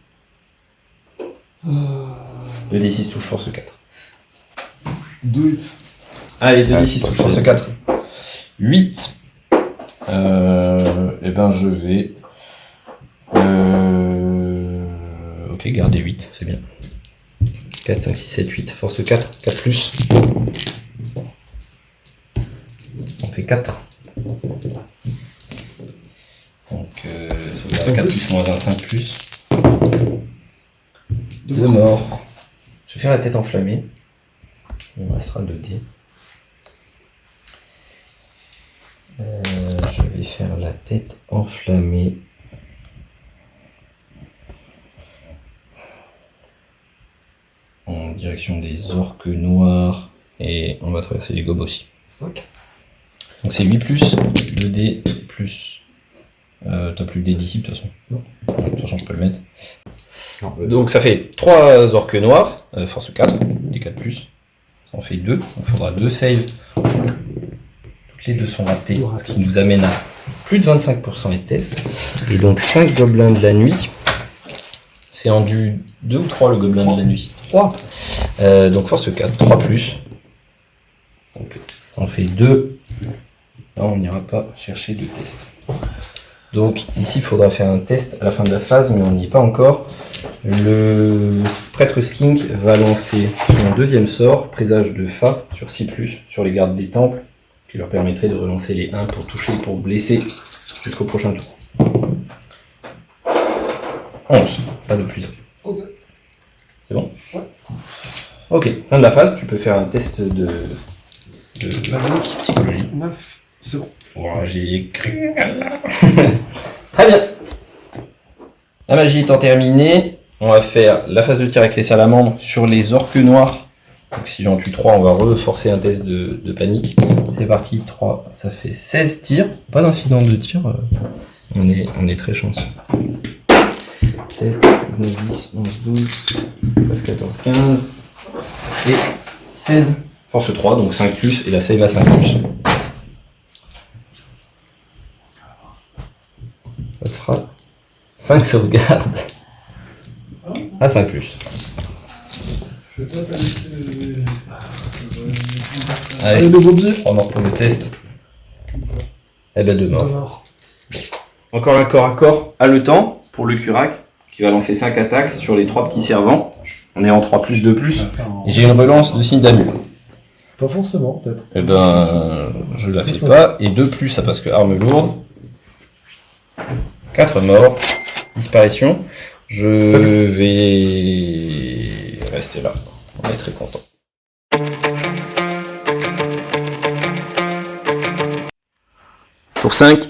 2d6 touche force 4. Do it. Allez, 2d6 touche force 4. 8. Et ben je vais... Ok, garder 8, c'est bien. 4, 5, 6, 7, 8. Force 4, 4 plus. On fait 4. Donc, sauvegarde 4 plus moins 1, 5 plus. 2 morts. Je vais faire la tête enflammée. Il me restera 2 dés. Je vais faire la tête enflammée. En direction des orques noirs. Et on va traverser les gobes aussi. Ok. Donc c'est 8 plus, 2D plus. T'as plus le dé d'ici de toute façon. Non. De toute façon je peux le mettre. Non, Donc ça fait 3 orques noirs, force 4, des 4 plus. Ça en fait 2, donc il faudra 2 saves. Toutes les deux sont ratées, ce qui nous amène à plus de 25% et test. Et donc 5 gobelins de la nuit. C'est en du 2 ou 3 le gobelin de la nuit 3. Donc force 4, 3 plus. Donc on fait 2. Là on n'ira pas chercher de test. Donc ici il faudra faire un test à la fin de la phase, mais on n'y est pas encore. Le prêtre skink va lancer son deuxième sort, présage de Fa sur 6+, sur les gardes des temples, qui leur permettrait de relancer les 1 pour toucher et pour blesser jusqu'au prochain tour. 11, pas de plus. Ok. C'est bon? Ouais. Ok, fin de la phase, tu peux faire un test de La banque, psychologie. 9, c'est bon. Oh, j'ai écrit. Très bien. La magie étant terminée, on va faire la phase de tir avec les salamandres sur les orques noirs. Donc si j'en tue 3, on va reforcer un test de panique. C'est parti, 3, ça fait 16 tirs. Pas d'incident de tir, on est très chanceux. 7, 9, 10, 11, 12, 13, 14, 15 et 16. Force 3, donc 5 plus, et la save à 5 plus. Ça fera 5 sauvegardes à 5 plus. Allez, le bobier. 3 morts pour le test. Eh ben 2 morts. Dehors. Encore un corps à corps haletant pour le Curac qui va lancer 5 attaques sur les 3 petits servants. On est en 3 plus 2 plus. Et j'ai une relance de signe d'annule. Pas forcément, peut-être. Eh ben, je la fais pas. Et 2 plus, ça parce que arme lourde. 4 morts. Disparition. Je vais rester là. On est très content. Tour 5,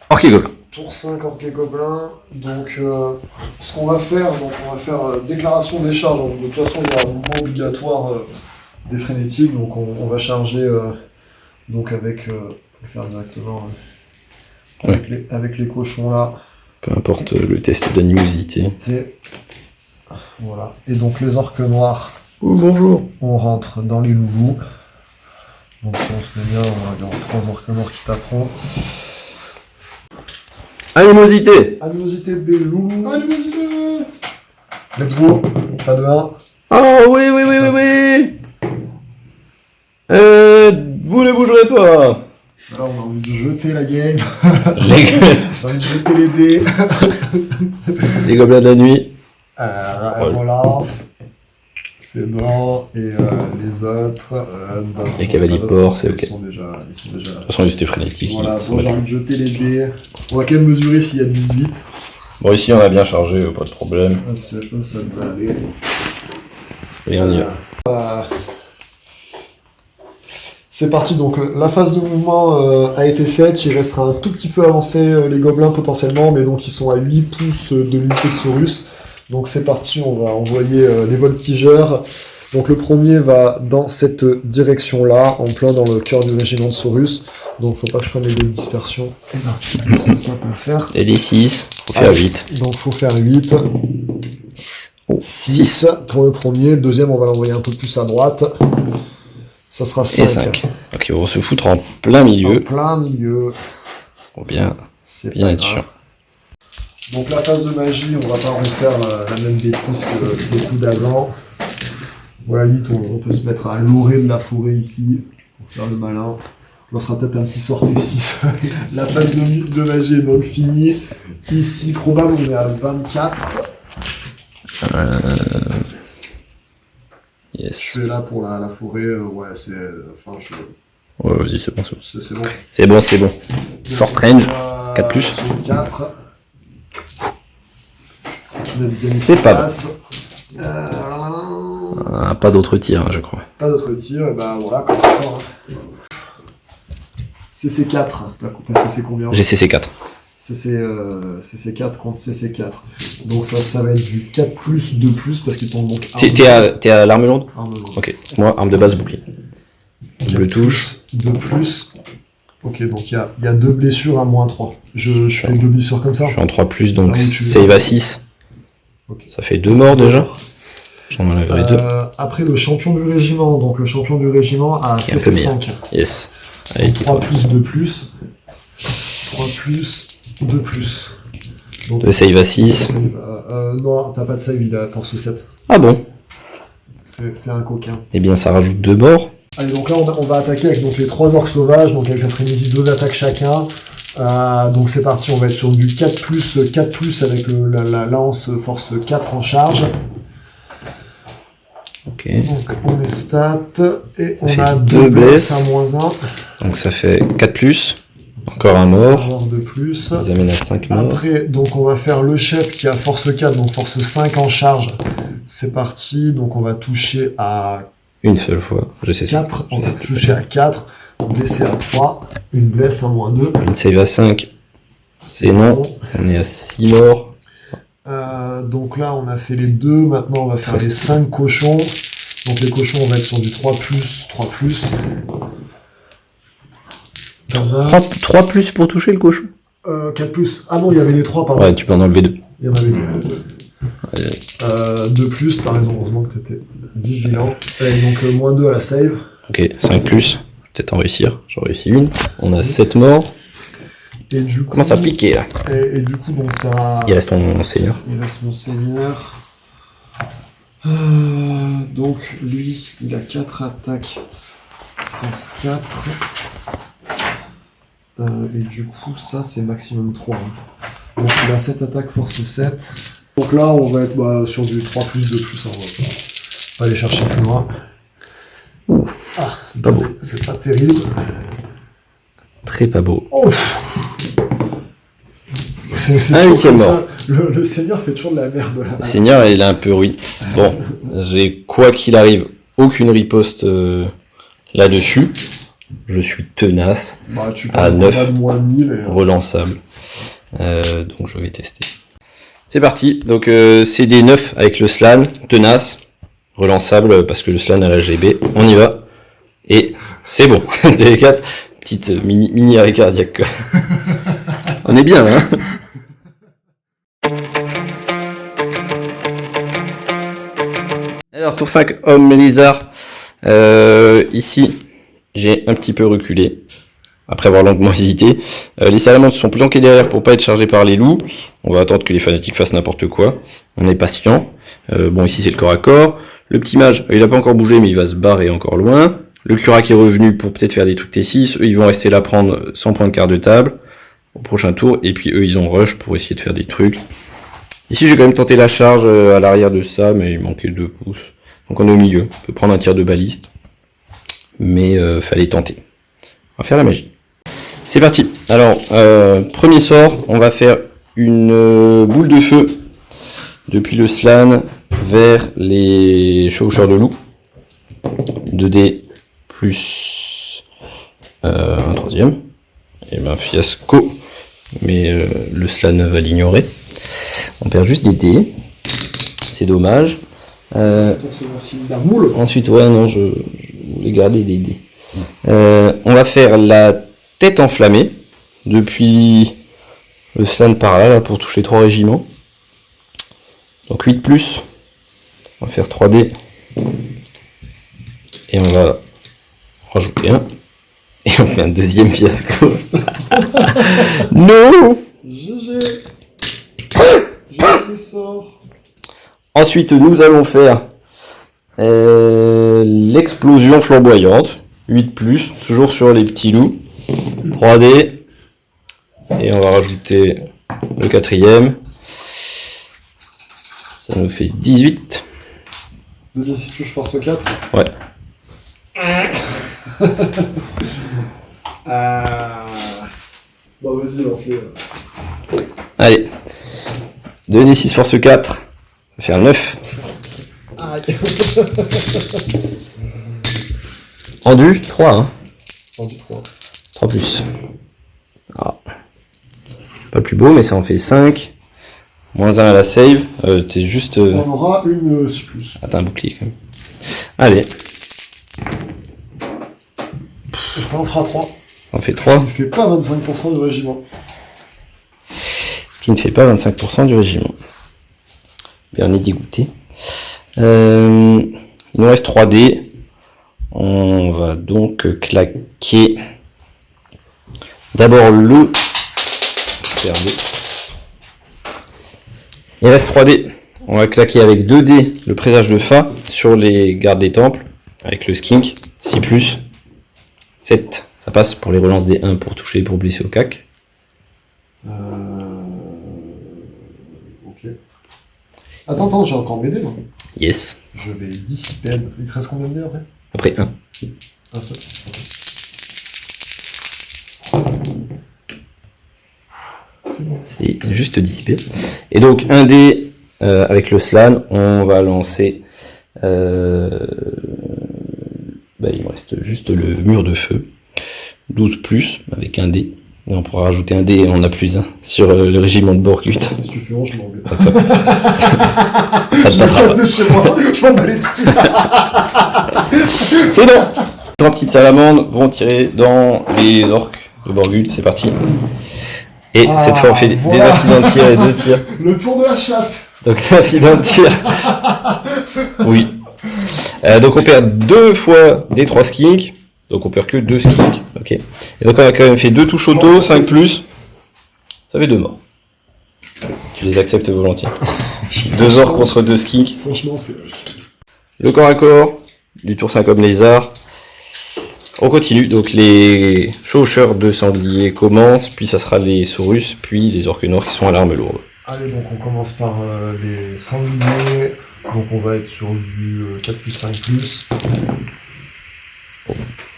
orque et gobelin. Tour 5, orque et gobelin. Donc, ce qu'on va faire, déclaration des charges. Donc, de toute façon, il y a un mouvement obligatoire des frénétiques. Donc, on va charger donc avec, pour le faire directement, avec les cochons là. Peu importe le test d'animosité. Voilà. Et donc, les orques noirs. Oh, bonjour. On rentre dans les loulous. Donc, si on se met bien, on va avoir 3 orques noirs qui taperont. Animosité. Animosité des loulous. Let's go. Pas de 1. Oh oui. Vous ne bougerez pas. Là, on a envie de jeter la game. Les, On a envie de jeter les dés. les gobelins de la nuit. Elle relance. C'est bon. Et les autres. Les cavaliers porcs, c'est ok. Ils sont déjà là. De toute façon, ils étaient frénétiques. Voilà, ils sont bon, j'ai battus. envie de jeter les dés. On va quand même mesurer s'il y a 18. Bon, ici, on a bien chargé, pas de problème. Ça devrait aller. Et on y va. C'est parti, donc la phase de mouvement a été faite, il restera un tout petit peu avancé les gobelins potentiellement, mais donc ils sont à 8 pouces de l'unité de Saurus. Donc c'est parti, on va envoyer les voltigeurs. Donc le premier va dans cette direction-là, en plein dans le cœur du régiment de Saurus. Donc faut pas que je prenne les dés de dispersion. Et ben, ça peut le faire. Et des 6, faut faire 8. Donc faut faire 8. 6 pour le premier, le deuxième on va l'envoyer un peu plus à droite. Ça sera 5. Et 5. Ok, on va se foutre en plein milieu. En plein milieu. Pour bien, C'est bien pas être grave. sûr. Donc la phase de magie, on va pas refaire la même bêtise que le coup d'avant. Bon, à la limite, on peut se mettre à l'orée de la forêt ici, pour faire le malin. On sera peut-être un petit sortie 6. La phase de magie est donc finie. Ici, probable, on est à 24. Je Yes. suis là pour la forêt, ouais, c'est... Enfin, Ouais, vas-y, c'est bon, c'est bon. c'est bon. C'est bon, c'est bon. Short range, 4+. Sur 4. C'est pas bon. Ah, pas d'autres tirs, hein, je crois. Pas d'autres tirs, et bah voilà, comme encore. Hein. CC4, t'as CC combien? J'ai CC4. CC4 contre CC4. Donc ça va être du 4+, 2+, parce qu'ils tombent donc... T'es à l'arme lourde? Arme lourde. Ok, moi, arme de base, bouclier. Double touche. 2+. Ok, donc il y a 2 blessures à -3. Je fais 2 blessures comme ça. Je suis en 3+, donc Ah oui, tu- save à 6. Ok. Ça fait 2 morts déjà. J'en enlèverai 2. Après le champion du régiment, donc le champion du régiment a Qui est un peu CC5. Yes. Allez, Donc qui 3+, toi. 2+. 3+, 2+. Donc, 2 save à 6. non, t'as pas de save, il a force 7. Ah bon? C'est un coquin. Eh bien, ça rajoute 2 morts. Allez, donc là, on va attaquer avec donc, les 3 orques sauvages, donc avec la frénésie, 2 attaques chacun. Donc c'est parti, on va être sur du 4+, avec la lance force 4 en charge. Ok. Donc on est stat, et on fait a 2 2 blesses. blesses à -1. Donc ça fait 4+. Encore un mort. Mort de plus. Ça nous amène à 5 morts. Après, donc on va faire le chef qui a force 4, donc force 5 en charge. C'est parti, donc on va toucher à Une seule fois. Je sais ça. 4, on va toucher à 4, blessé à 3, une blesse à -2. Une save à 5. C'est non. On est à 6 morts. Donc là, on a fait les 2, maintenant on va faire les 5 cochons. Donc les cochons, on va être sur du 3+, 3+. 3+ pour toucher le cochon. 4+. Ah non, il y avait les 3, pardon. Ouais, tu peux en enlever 2. Il y en avait 2. 2+, t'as raison, heureusement que t'étais vigilant. Allez, donc -2 à la save. Ok, 5+. Peut-être en réussir. J'en réussis une. On a 7 morts. Et du coup, Commence à piquer là. Et du coup, donc t'as... Il reste ton seigneur. Il reste mon seigneur. Donc lui, il a 4 attaques. Force 4. Et du coup, ça c'est maximum 3. Hein. Donc il a 7 attaques, force 7. Donc là, on va être sur du 3+, 2+. Hein, on va pas aller chercher plus loin. Ah, c'est pas beau. C'est pas terrible. Très pas beau. Oh, c'est Un toujours 8e comme mort. ça. Le seigneur fait toujours de la merde. Là. Le seigneur, il est un peu ruin. Bon, j'ai quoi qu'il arrive, aucune riposte là-dessus. Je suis tenace, Bah, tu à peux 9. de -1000 et... relançable. Donc je vais tester. C'est parti. Donc c'est des 9 avec le slan, tenace, relançable parce que le slan a la GB. On y va. Et c'est bon. Des 4 petite mini arrêt cardiaque. Quoi. On est bien là. Hein. Alors tour 5, homme lézard. Ici, j'ai un petit peu reculé. Après avoir longuement hésité. Les salamandres sont planqués derrière pour pas être chargés par les loups. On va attendre que les fanatiques fassent n'importe quoi. On est patient. Bon, ici c'est le corps à corps. Le petit mage, il a pas encore bougé, mais il va se barrer encore loin. Le curac est revenu pour peut-être faire des trucs T6. Eux, ils vont rester là prendre 100 points de quart de table au prochain tour. Et puis eux, ils ont rush pour essayer de faire des trucs. Ici, j'ai quand même tenté la charge à l'arrière de ça, mais il manquait 2 pouces. Donc on est au milieu. On peut prendre un tir de baliste. Mais fallait tenter. On va faire la magie. C'est parti. Alors, premier sort, on va faire une boule de feu depuis le slan vers les chevaucheurs de loup. 2D plus un troisième. Et ben fiasco. Mais le slan va l'ignorer. On perd juste des dés. C'est dommage. Ensuite, ouais, non, je voulais garder des dés. On va faire la tête enflammée depuis le slan par là pour toucher 3 régiments. Donc 8+. On va faire 3D. Et on va rajouter 1. Et on fait un deuxième fiasco. Non. GG. GG les sorts. Ensuite, nous allons faire l'explosion flamboyante. 8+, toujours sur les petits loups. 3D. Et on va rajouter le quatrième. Ça nous fait 18. 2d6 touche force 4. Ouais. Bon, vas-y, lance-les. Allez. 2d6 force 4. Ça va faire 9. Aïe. Rendu 3, hein. Rendu 3. 3+. Ah. Pas le plus beau, mais ça en fait 5. Moins 1 à la save. T'es juste... On aura une 6+. Ah, t'as un bouclier quand même. Allez. Et ça en fera 3. On fait Ça 3. ne fait pas 25% du régiment. Ce qui ne fait pas 25% du régiment. Bien, on est dégoûté. Il nous reste 3D. On va donc claquer d'abord le... Regardez. Il reste 3D. On va claquer avec 2D le présage de Fa sur les gardes des temples avec le skink. 6+. 7. Ça passe pour les relances des 1 pour toucher, pour blesser au cac. Ok. Attends, j'ai encore mes dés, moi. Yes. Je vais dissiper. Il te reste combien de dés après? Après 1. Un seul. C'est bon. C'est juste dissipé. Et donc un dé avec le slan, on va lancer. Il me reste juste le mur de feu. 12+ avec un dé. Et on pourra rajouter un dé et on a +1 sur le régiment de Borgut. Si tu fais 11, je m'en vais. Ça te Je me passera casse de chez moi, je m'en bats les couilles. C'est bon. 3 petites salamandres vont tirer dans les orques de Borgut. C'est parti. Et cette fois on fait voilà. des incidents de tir et 2 tirs. Le tour de la chatte. Donc l'incident de tir. Oui. Donc on perd 2 fois des 3 skinks. Donc on perd que 2 skinks. Ok. Et donc on a quand même fait 2 touches auto, 5+. Ça fait 2 morts. Tu les acceptes volontiers. 2 orques contre 2 skinks. Franchement, c'est... Le corps à corps. Du tour 5 comme lézard. On continue. Donc les chaucheurs de sangliers commencent. Puis ça sera les saurus. Puis les orques noirs qui sont à l'arme lourde. Allez, donc on commence par les sangliers. Donc on va être sur du 4+5+.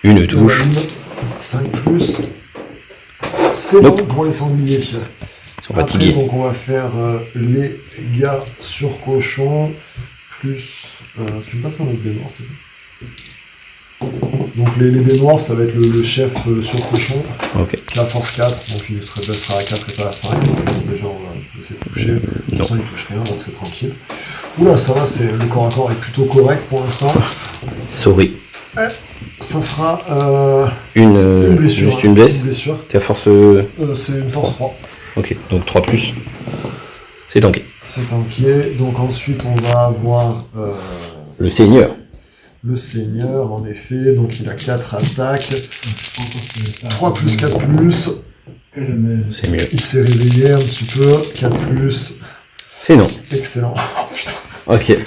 Une touche. 5+. C'est Nope. bon pour les sangliers. Ils sont Après, fatigués. donc on va faire les gars sur cochon. Plus... tu me passes un autre dé noir, s'il te plaît. Donc les dés noirs, ça va être le chef sur cochon. Ok. Qui a force 4, donc il se redressera à 4 et pas à 5. Donc déjà on va essayer de toucher. De toute façon il touche rien, donc c'est tranquille. Oula, ça va, le corps à corps est plutôt correct pour l'instant. Sorry. Ça fera Une blessure. juste une blesse. Une blessure. T'es à force. C'est une force 3. Ok, donc 3+. C'est tanké. C'est tanké. Donc ensuite on va avoir Le seigneur. le seigneur, en effet. Donc il a 4 attaques. 3+4+. C'est mieux. Il s'est réveillé un petit peu. 4+. C'est non. Excellent. Oh putain. Ok.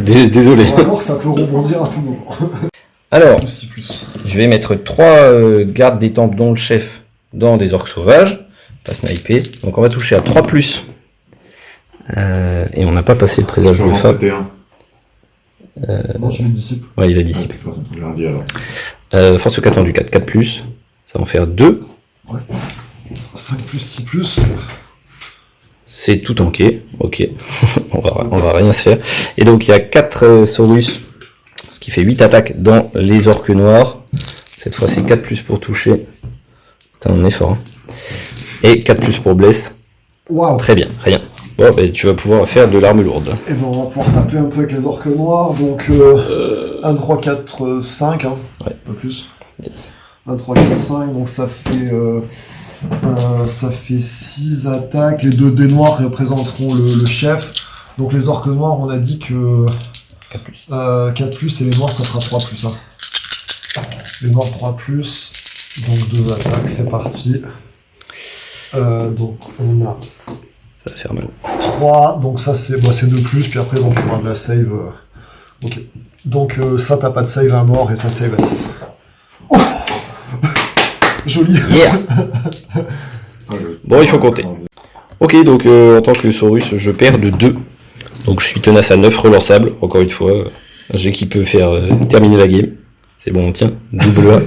Désolé. Encore, ça peut rebondir à tout moment. Alors, Plus 6+. je vais mettre 3 gardes des temples, dont le chef, dans des orques sauvages. Pas sniper. Donc on va toucher à 3+. Et on n'a pas passé le présage de Fa. C'était un. Non, je les dissipe. Ouais, il a dissipé. Je l'ai dit alors. Force 4 en du 4. 4+. Ça va en faire 2. 5+6+. C'est tout tanké. Ok. on va rien se faire. Et donc il y a 4 Saurus. Ce qui fait 8 attaques dans les orques noirs. Cette fois c'est 4+ pour toucher. Putain, on est fort. Hein. Et 4+ pour bless. Waouh. Très bien, rien. Bon, bah, tu vas pouvoir faire de l'arme lourde. Et ben on va pouvoir taper un peu avec les orques noirs. Donc 1, 3, 4, 5. Hein. Ouais. Pas plus. Yes. 1, 3, 4, 5. Donc ça fait 6 attaques. Les 2 dés noirs représenteront le chef. Donc les orques noirs, on a dit que 4+. 4+, et les noirs, ça sera 3+. Hein. Les noirs 3+. Donc 2 attaques, c'est parti. Donc on a Ça va faire mal. 3, donc ça c'est 2+, puis après donc, on aura de la save. Ok. Donc ça t'as pas de save à mort et ça save à 6. Oh joli. Yeah. Bon, il faut compter. Ok, donc en tant que Saurus, je perds de 2. Donc je suis tenace à 9 relançables. Encore une fois, un jet qui peut faire terminer la game. C'est bon, tiens, double 1.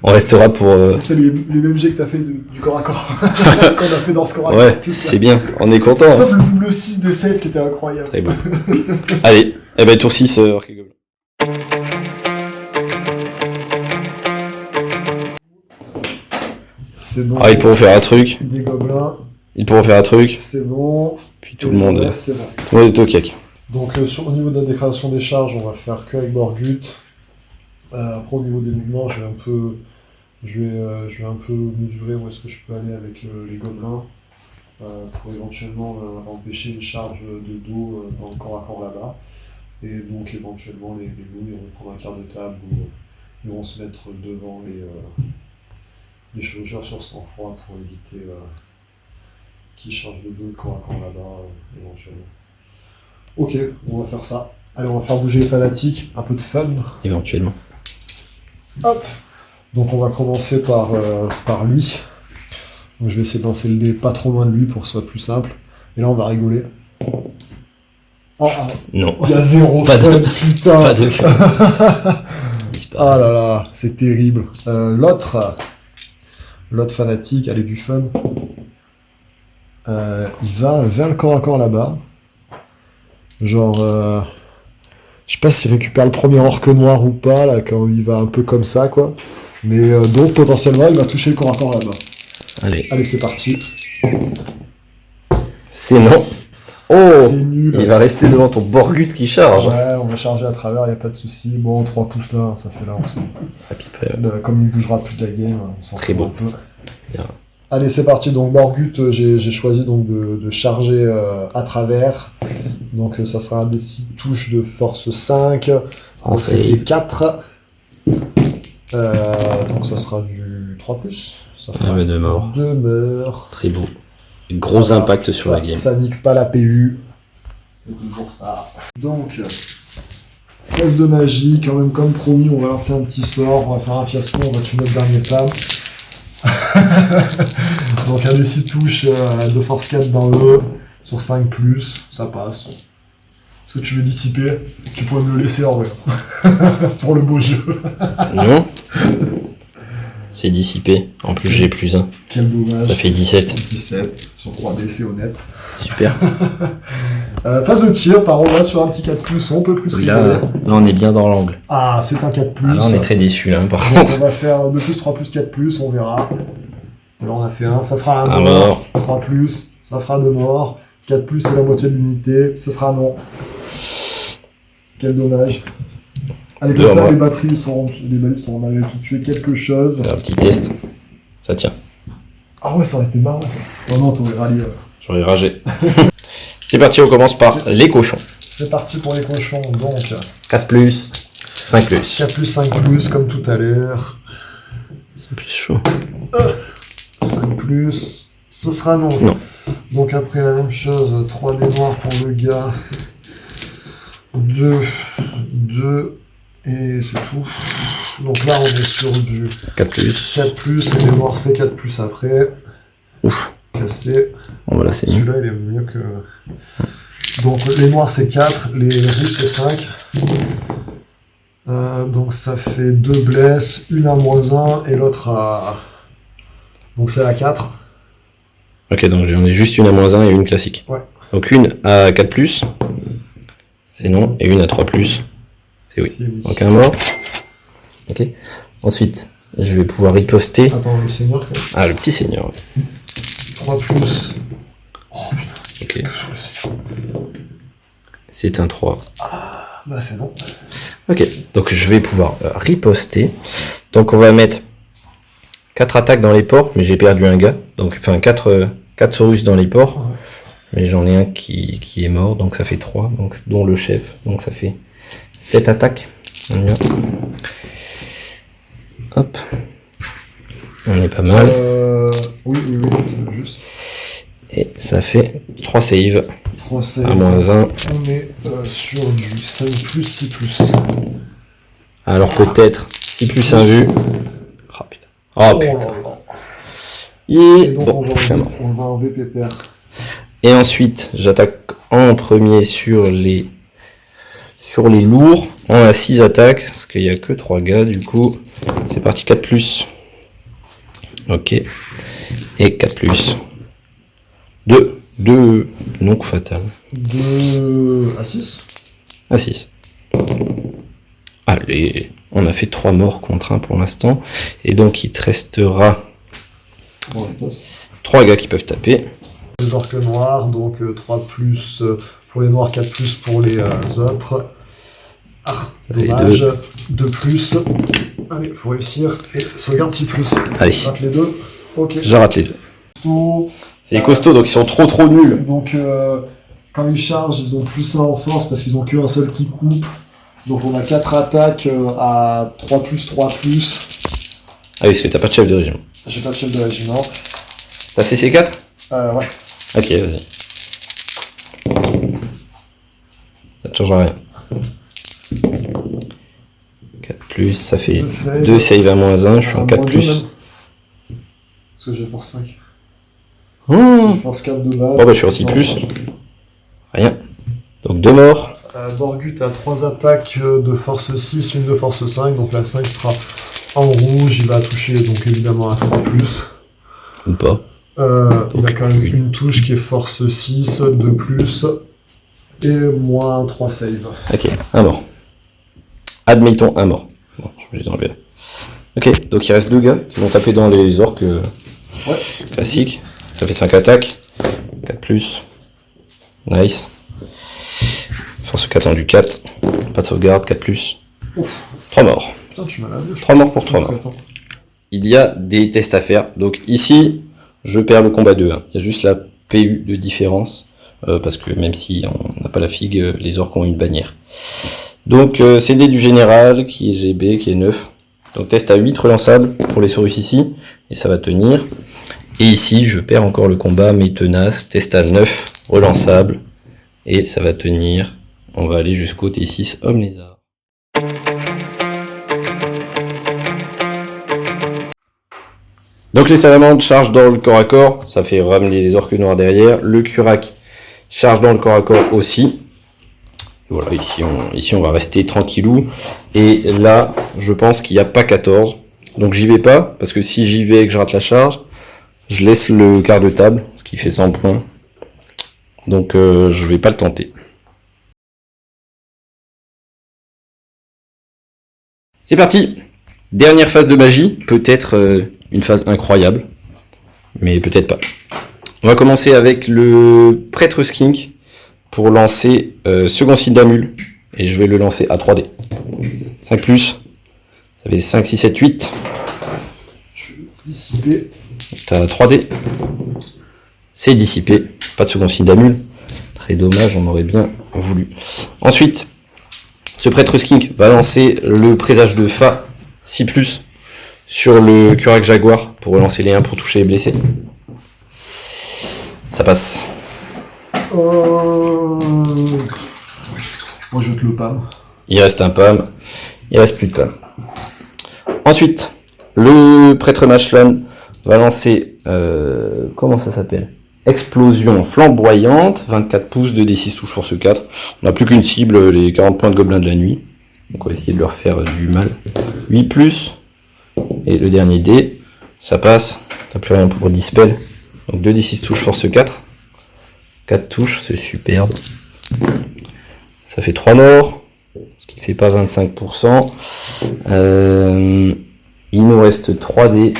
On restera pour... C'est les mêmes jets que t'as fait du corps à corps. Qu'on a fait dans ce corps à corps. Ouais, c'est bien, on est content. Sauf le double 6 des saves qui était incroyable. Très bon. Allez, eh ben tour 6, Orc et Gobelin. C'est bon. Ah, ils pourront faire un truc. Des gobelins, Ils pourront faire un truc. c'est bon. Puis tout le monde... C'est bon. Tout le monde est au cac. Donc au niveau de la déclaration des charges, on va faire que avec Borgut. Après au niveau des mouvements, je vais un peu mesurer où est-ce que je peux aller avec les gobelins pour éventuellement empêcher une charge de dos dans le corps à corps là-bas. Et donc éventuellement les loups ils vont prendre un quart de table où ils vont se mettre devant les chevaucheurs sur sang-froid pour éviter qu'ils chargent de dos le corps à corps là-bas éventuellement. Ok, on va faire ça. Allez, on va faire bouger les fanatiques, un peu de fun. Éventuellement. Hop. Donc on va commencer par lui. Donc je vais essayer de lancer le dé pas trop loin de lui pour que ce soit plus simple. Et là on va rigoler. Oh, Non. il y a 0 Pas fun, de- putain. Pas de fun. Ah là là, c'est terrible. L'autre fanatique, allez du fun. Il va vers le corps à corps là-bas. Genre, je sais pas s'il récupère le premier orque noir ou pas, là, quand il va un peu comme ça, quoi. Mais donc, potentiellement, il va toucher le corps à corps là-bas. Allez, Allez, c'est parti. c'est non. Oh, C'est nul. il va rester devant ton Borgut qui charge. Ouais, on va charger à travers, y a pas de souci. Bon, 3 pouces là, ça fait là, on s'en... À peu près. Comme il bougera plus de la game, on s'en Très fout beau. un peu. Bien. Allez, c'est parti. Donc, Borgut, j'ai choisi donc de charger à travers. Donc, ça sera un des 6 touches de force 5. En Donc, c'était save. 4. Donc, ça sera du 3+. Ça Ah, mais de mort. 2 meurts. Très beau. Gros Ça va, impact sur ça- la game. Ça nique pas la PU. C'est toujours ça. Donc, phase de magie, quand même comme promis, on va lancer un petit sort, on va faire un fiasco, on va tuer notre dernier flamme. Donc un des 6 touches de force 4 dans le sur 5+, ça passe. Est-ce que tu veux dissiper? Tu pourrais me le laisser en vrai. Pour le beau jeu. Non. C'est dissipé. En plus, j'ai plus 1. Quel dommage. Ça fait 17. 17 sur 3D, c'est honnête. Super. Phase de tir, par contre, là sur un petit 4+, on peut plus Là, rigoler. on est bien dans l'angle. Ah, c'est un 4+. Ah, là, on est très déçus, hein, par Donc, contre. on va faire 2+, 3+, 4+, on verra. Alors on a fait 1, ça fera un Un mort. 3+, ça fera 2 morts. 4+, c'est la moitié de l'unité, ce sera non. Quel dommage. Allez, Deux comme à ça, moi. les batteries seront, les balises seront malgré tout tuer quelque chose. C'est un petit test. Ça tient. Ah ouais, ça aurait été marrant ça. Non, non, t'aurais rallié. J'aurais ragé. C'est parti, on commence par les cochons. C'est parti pour les cochons, donc 4+, 5+. 4+, 5+, comme tout à l'heure. C'est plus chaud. 5+, ce sera non. Non. Donc après la même chose, 3 dés noirs pour le gars. 2, et c'est tout. Donc là on est sur du 4+. 4+, les dés noirs c'est 4+, après. Ouf. Cassé. Bon, voilà, c'est mieux. Celui-là il est mieux que... Donc les noirs c'est 4, les rouges c'est 5. Donc ça fait 2 blesses, une à -1 et l'autre à... Donc c'est à 4. Ok, donc j'en ai juste une à -1 et une classique. Ouais. Donc une à 4+, c'est non, et une à 3+, c'est oui. C'est oui. Donc un mort. Ok. Ensuite, je vais pouvoir riposter. Attends, le seigneur quand même. Ah, le petit seigneur. 3+. Oh putain, Ok. que sur le seigneur. C'est un 3. Bah c'est non. Ok. Donc je vais pouvoir riposter. Donc on va mettre 4 attaques dans les ports, mais j'ai perdu un gars. Donc, enfin 4 Saurus dans les ports. Ouais. Mais j'en ai un qui est mort, donc ça fait 3, donc, dont le chef. Donc ça fait 7 attaques. On y va. Hop. On est pas mal. Oui, juste. Et ça fait 3 saves. 3 saves. À moins 1. On est sur du 5+, 6+. Alors peut-être 6 plus 1 vu. Oh putain. Oh putain. là là. Et Et donc bon, c'est mort. on va enlever Pépère. Et ensuite, j'attaque en premier sur les lourds. On a 6 attaques, parce qu'il n'y a que 3 gars, du coup. C'est parti, 4+. Ok. Et 4+. 2. 2 non coup fatal. 2 à 6. À 6. Allez, on a fait 3 morts contre 1 pour l'instant. Et donc, il te restera 3 gars qui peuvent taper. Les orques noirs, donc 3+ pour les noirs, 4+ pour les autres. Ah, dommage. 2+. Allez, faut réussir. Et sauvegarde 6+. Allez. Rate les deux. Ok. Je rate les deux. Costaud. C'est les costauds, donc ils sont trop nuls. Donc, quand ils chargent, ils ont +1 en force parce qu'ils ont qu'un seul qui coupe. Donc, on a 4 attaques à 3+, 3+. Ah oui, parce que t'as pas de chef de régiment. J'ai pas de chef de régiment. T'as fait C4 ? Ouais. Ok, vas-y. Ça ne changera rien. 4+, ça fait 2 save à moins 1, je suis en 4+. Parce que j'ai force 5. Mmh. J'ai force 4 de base. Oh bah je suis aussi plus. Rien. Donc 2 morts. Borgut a 3 attaques de force 6, une de force 5. Donc la 5 sera en rouge. Il va toucher donc évidemment à 3+. Ou pas. Il a quand même une touche qui est force 6, 2+. Et moins 3 save. Ok, un mort. Admettons un mort. Bon, je vais les enlever. Ok, donc il reste 2 gars qui vont taper dans les orques classiques. Ça fait 5 attaques. 4+. Nice. Force 4 en du 4. Pas de sauvegarde, 4+. 3 morts. Putain, tu m'as lavé. 3 morts pour 3 morts. Il y a des tests à faire. Donc ici, je perds le combat 2. Il y a juste la PU de différence. Parce que même si on n'a pas la figue, les orques ont une bannière. Donc CD du général qui est GB, qui est 9. Donc test à 8 relançables pour les Saurus ici. Et ça va tenir. Et ici, je perds encore le combat, mais tenace. Test à 9 relançables. Et ça va tenir. On va aller jusqu'au T6 Homme Lézard. Donc les salamandres chargent dans le corps à corps. Ça fait ramener les orques noirs derrière. Le Curac charge dans le corps à corps aussi. Voilà, ici on va rester tranquillou. Et là, je pense qu'il n'y a pas 14. Donc j'y vais pas, parce que si j'y vais et que je rate la charge, je laisse le quart de table, ce qui fait 100 points. Donc je vais pas le tenter. C'est parti. Dernière phase de magie, peut-être une phase incroyable, mais peut-être pas. On va commencer avec le prêtre skink pour lancer second signe d'Amul, et je vais le lancer à 3D. 5+, ça fait 5, 6, 7, 8. Je vais dissiper. T'as 3D. C'est dissipé. Pas de second signe d'Amul. Très dommage, on aurait bien voulu. Ensuite, ce prêtre skink va lancer le présage de Fa 6+, sur le Curac Jaguar pour relancer les 1 pour toucher les blessés. Ça passe. Moi je te le pam. Il reste un PAM. Il reste plus de PAM. Ensuite, le prêtre Machlan va lancer... comment ça s'appelle ? Explosion flamboyante, 24 pouces, 2d6 touche force 4. On n'a plus qu'une cible, les 40 points de gobelin de la nuit. Donc on va essayer de leur faire du mal. 8+, et le dernier dé, ça passe. T'as plus rien pour dispel. Donc 2d6 touche force 4. 4 touches, c'est superbe. Ça fait 3 morts, ce qui fait pas 25%. Il nous reste 3 dés.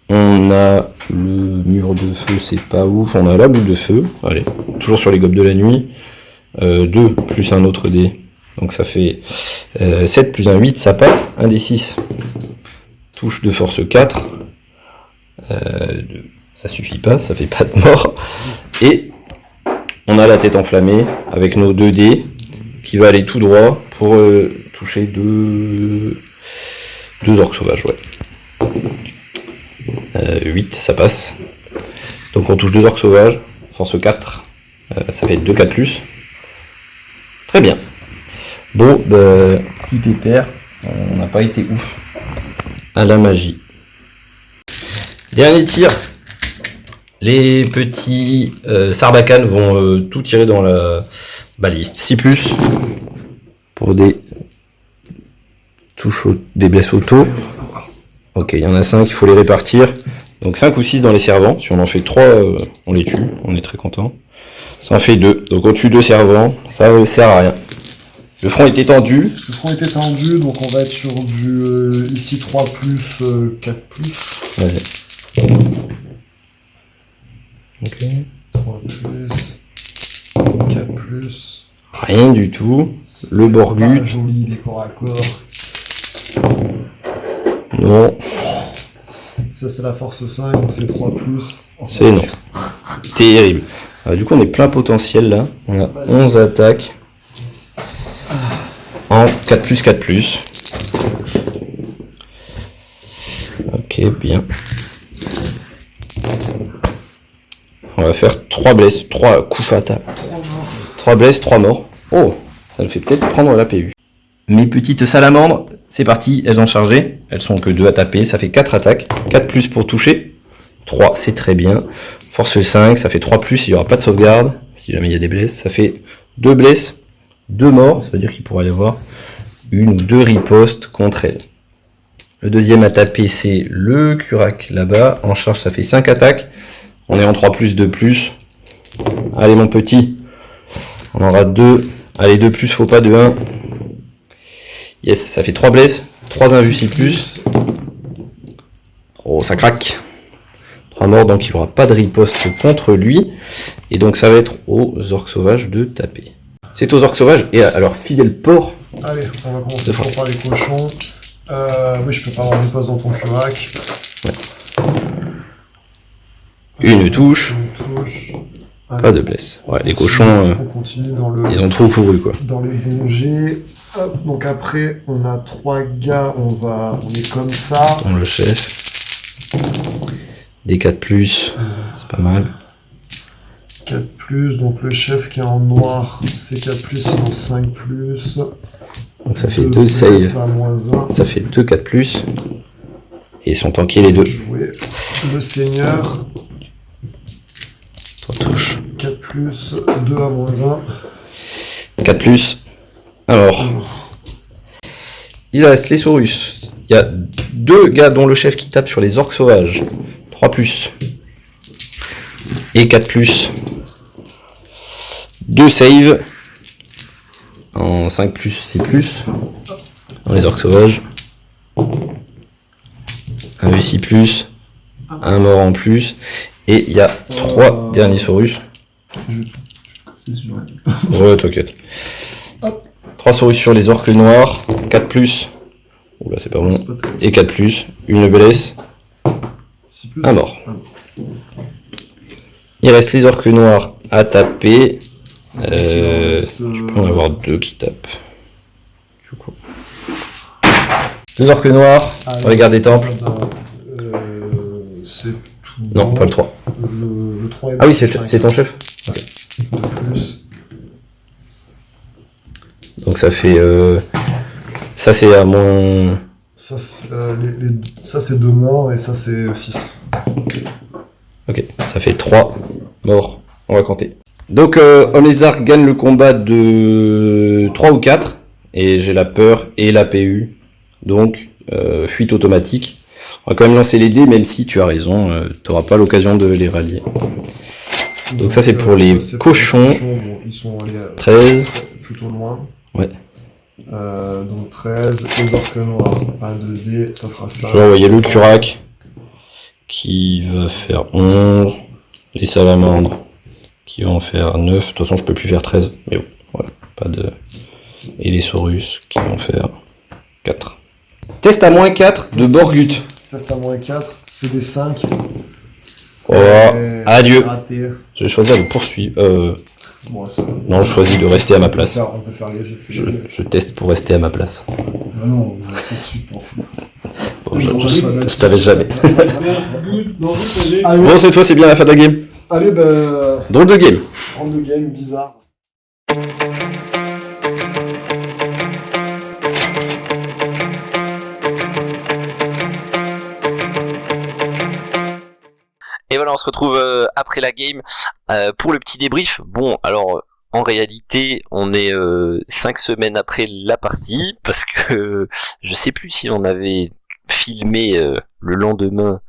On a le mur de feu, c'est pas ouf. On a la boule de feu. Allez, toujours sur les gobes de la nuit. 2 plus un autre dé. Donc ça fait 7 plus un 8, ça passe. 1 des 6. Touche de force 4. Ça suffit pas, ça fait pas de mort. Et on a la tête enflammée avec nos 2 dés qui va aller tout droit pour toucher deux orques sauvages. Ouais. 8, ça passe. Donc on touche 2 orques sauvages, force 4, ça fait 2 4+. Très bien. Bon, petit pépère, on n'a pas été ouf à la magie. Dernier tir. Les petits Sarbacane vont tout tirer dans la baliste. 6+, pour des touches, des blesses auto. Ok, il y en a 5, il faut les répartir. Donc 5 ou 6 dans les servants. Si on en fait 3, on les tue. On est très content. Ça en fait 2. Donc on tue 2 servants. Ça ne sert à rien. Le front est étendu. Le front est étendu, donc on va être sur du ici 3+, 4+. Vas-y. Ok. 3+, 4+. Rien du tout. Le Borgut. Pas joli, les corps à corps. Non. Ça c'est la force 5, donc c'est 3+. C'est non. Terrible. Du coup on est plein potentiel là. On a 11 attaques. En 4+, 4+. Ok, bien. On va faire 3 blesses, 3 coups fatals. 3 blesses, 3 morts. Oh, ça me fait peut-être prendre la PU. Mes petites salamandres, c'est parti, elles ont chargé. Elles sont que 2 à taper, ça fait 4 attaques. 4+ pour toucher. 3, c'est très bien. Force 5, ça fait 3+, il n'y aura pas de sauvegarde. Si jamais il y a des blesses, ça fait 2 blesses, 2 morts. Ça veut dire qu'il pourrait y avoir 1 ou 2 ripostes contre elle. Le deuxième à taper, c'est le Curac là-bas. En charge, ça fait 5 attaques. On est en 3+, 2+. Allez mon petit. On en aura 2. Allez, 2+, faut pas de 1. Yes, ça fait 3 blesses. 3 invus 6+. Oh, ça craque. 3 morts, donc il n'aura pas de riposte contre lui. Et donc ça va être aux orques sauvages de taper. C'est aux orques sauvages. Et alors, fidèle porc. Allez, on va commencer par les cochons. Oui, je peux pas avoir riposte dans ton Curac. Une touche. Une touche. Pas de blesse. Ouais, les cochons, on continue dans le, ils ont trop couru quoi. dans les bons jets. Hop, donc après, on a 3 gars, on est comme ça. Dans le chef. Des 4+, c'est pas mal. 4+, donc le chef qui est en noir, c'est 4+, sinon 5+. Donc ça fait 2 saves. À -1. Ça fait 2 4+. Et ils sont tankés les deux. Jouer. Le seigneur, 3 touches. 4+, 2 à -1. 4+. Alors. Il reste les Saurus. Il y a 2 gars dont le chef qui tape sur les orques sauvages. 3+. Et 4+. 2 saves. En 5+, 6+. Dans les orques sauvages. Un vu 6+. Un mort en plus. Et il y a 3 derniers Saurus. Ouais, t'inquiète. 3 Saurus sur les orques noirs. 4+. Oula, c'est pas bon. Et 4+. Une blesse. 6+. Un mort. Il reste les orques noirs à taper. Tu peux en avoir 2 qui tapent. Du coup. 2 orques noirs. On les garde des temples. C'est tout. Non, pas le 3. Le 3 est Ah oui, c'est ton chef. plus. Donc ça fait... ça c'est à moins... Ça, c'est 2 morts et ça, c'est 6. Ok, ça fait 3 morts. On va compter. Donc Homme Lézard gagne le combat de 3 ou 4. Et j'ai la peur et la PU. Donc, fuite automatique. On va quand même lancer les dés, même si tu as raison, tu n'auras pas l'occasion de les rallier. Donc ça c'est pour les cochons. Bon, ils sont allés 13. Plutôt loin. Ouais. Donc 13. Les orques noirs à 2D, ça fera ça. Je vais envoyer le Curac qui va faire 11. Les salamandres qui vont faire 9. De toute façon je peux plus faire 13. Mais bon, voilà. Pas de... Et les Saurus qui vont faire 4. Test à moins 4 de Borgut. Test à moins 4, c'est des 5. Oh, adieu. Raté. Je vais choisir de poursuivre. Bon, ça... Non, je choisis de rester à ma place. On peut faire les jets. Je teste pour rester à ma place. Ah non, on a tout de suite, t'en fous. Bon, je t'avais jamais. Allez, Bon, cette fois, c'est bien la fin de la game. allez, ben, Drôle de game. round de game bizarre. Et voilà, on se retrouve après la game pour le petit débrief. Bon, alors en réalité, on est 5 semaines après la partie parce que je sais plus si on avait filmé le lendemain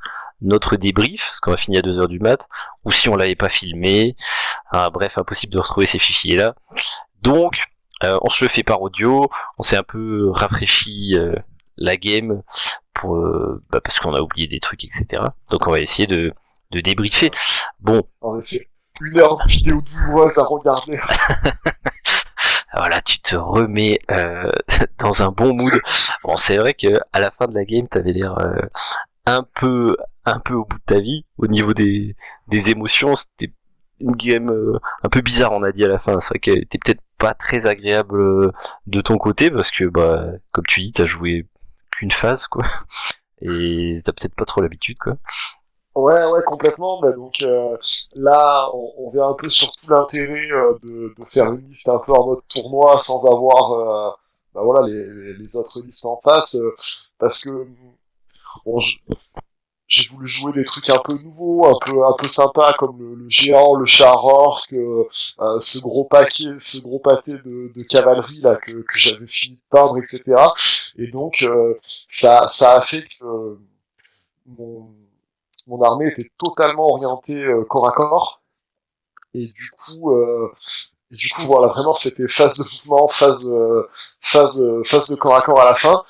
notre débrief, parce qu'on a fini à 2h du mat, ou si on l'avait pas filmé. Bref, impossible de retrouver ces fichiers là. Donc, on se le fait par audio. On s'est un peu rafraîchi la game pour parce qu'on a oublié des trucs, etc. Donc on va essayer de débriefer. Bon, En effet, 1 heure de vidéo douloureuse à regarder. voilà, tu te remets dans un bon mood. Bon, c'est vrai que à la fin de la game, t'avais l'air un peu au bout de ta vie au niveau des émotions. C'était une game un peu bizarre, on a dit à la fin. C'est vrai qu'elle était peut-être pas très agréable de ton côté parce que bah comme tu dis, t'as joué qu'une phase quoi, et t'as peut-être pas trop l'habitude quoi. Ouais, complètement. Bah, donc là, on vient un peu sur tout l'intérêt de faire une liste un peu en mode tournoi sans avoir bah, voilà, les autres listes en face, parce que bon, j'ai voulu jouer des trucs un peu nouveaux, un peu sympas, comme le géant, le char orc, ce gros pâté de cavalerie là que j'avais fini de peindre, etc. Et donc ça a fait que mon armée était totalement orientée corps à corps, et du coup voilà, vraiment c'était phase de mouvement, phase de corps à corps à la fin,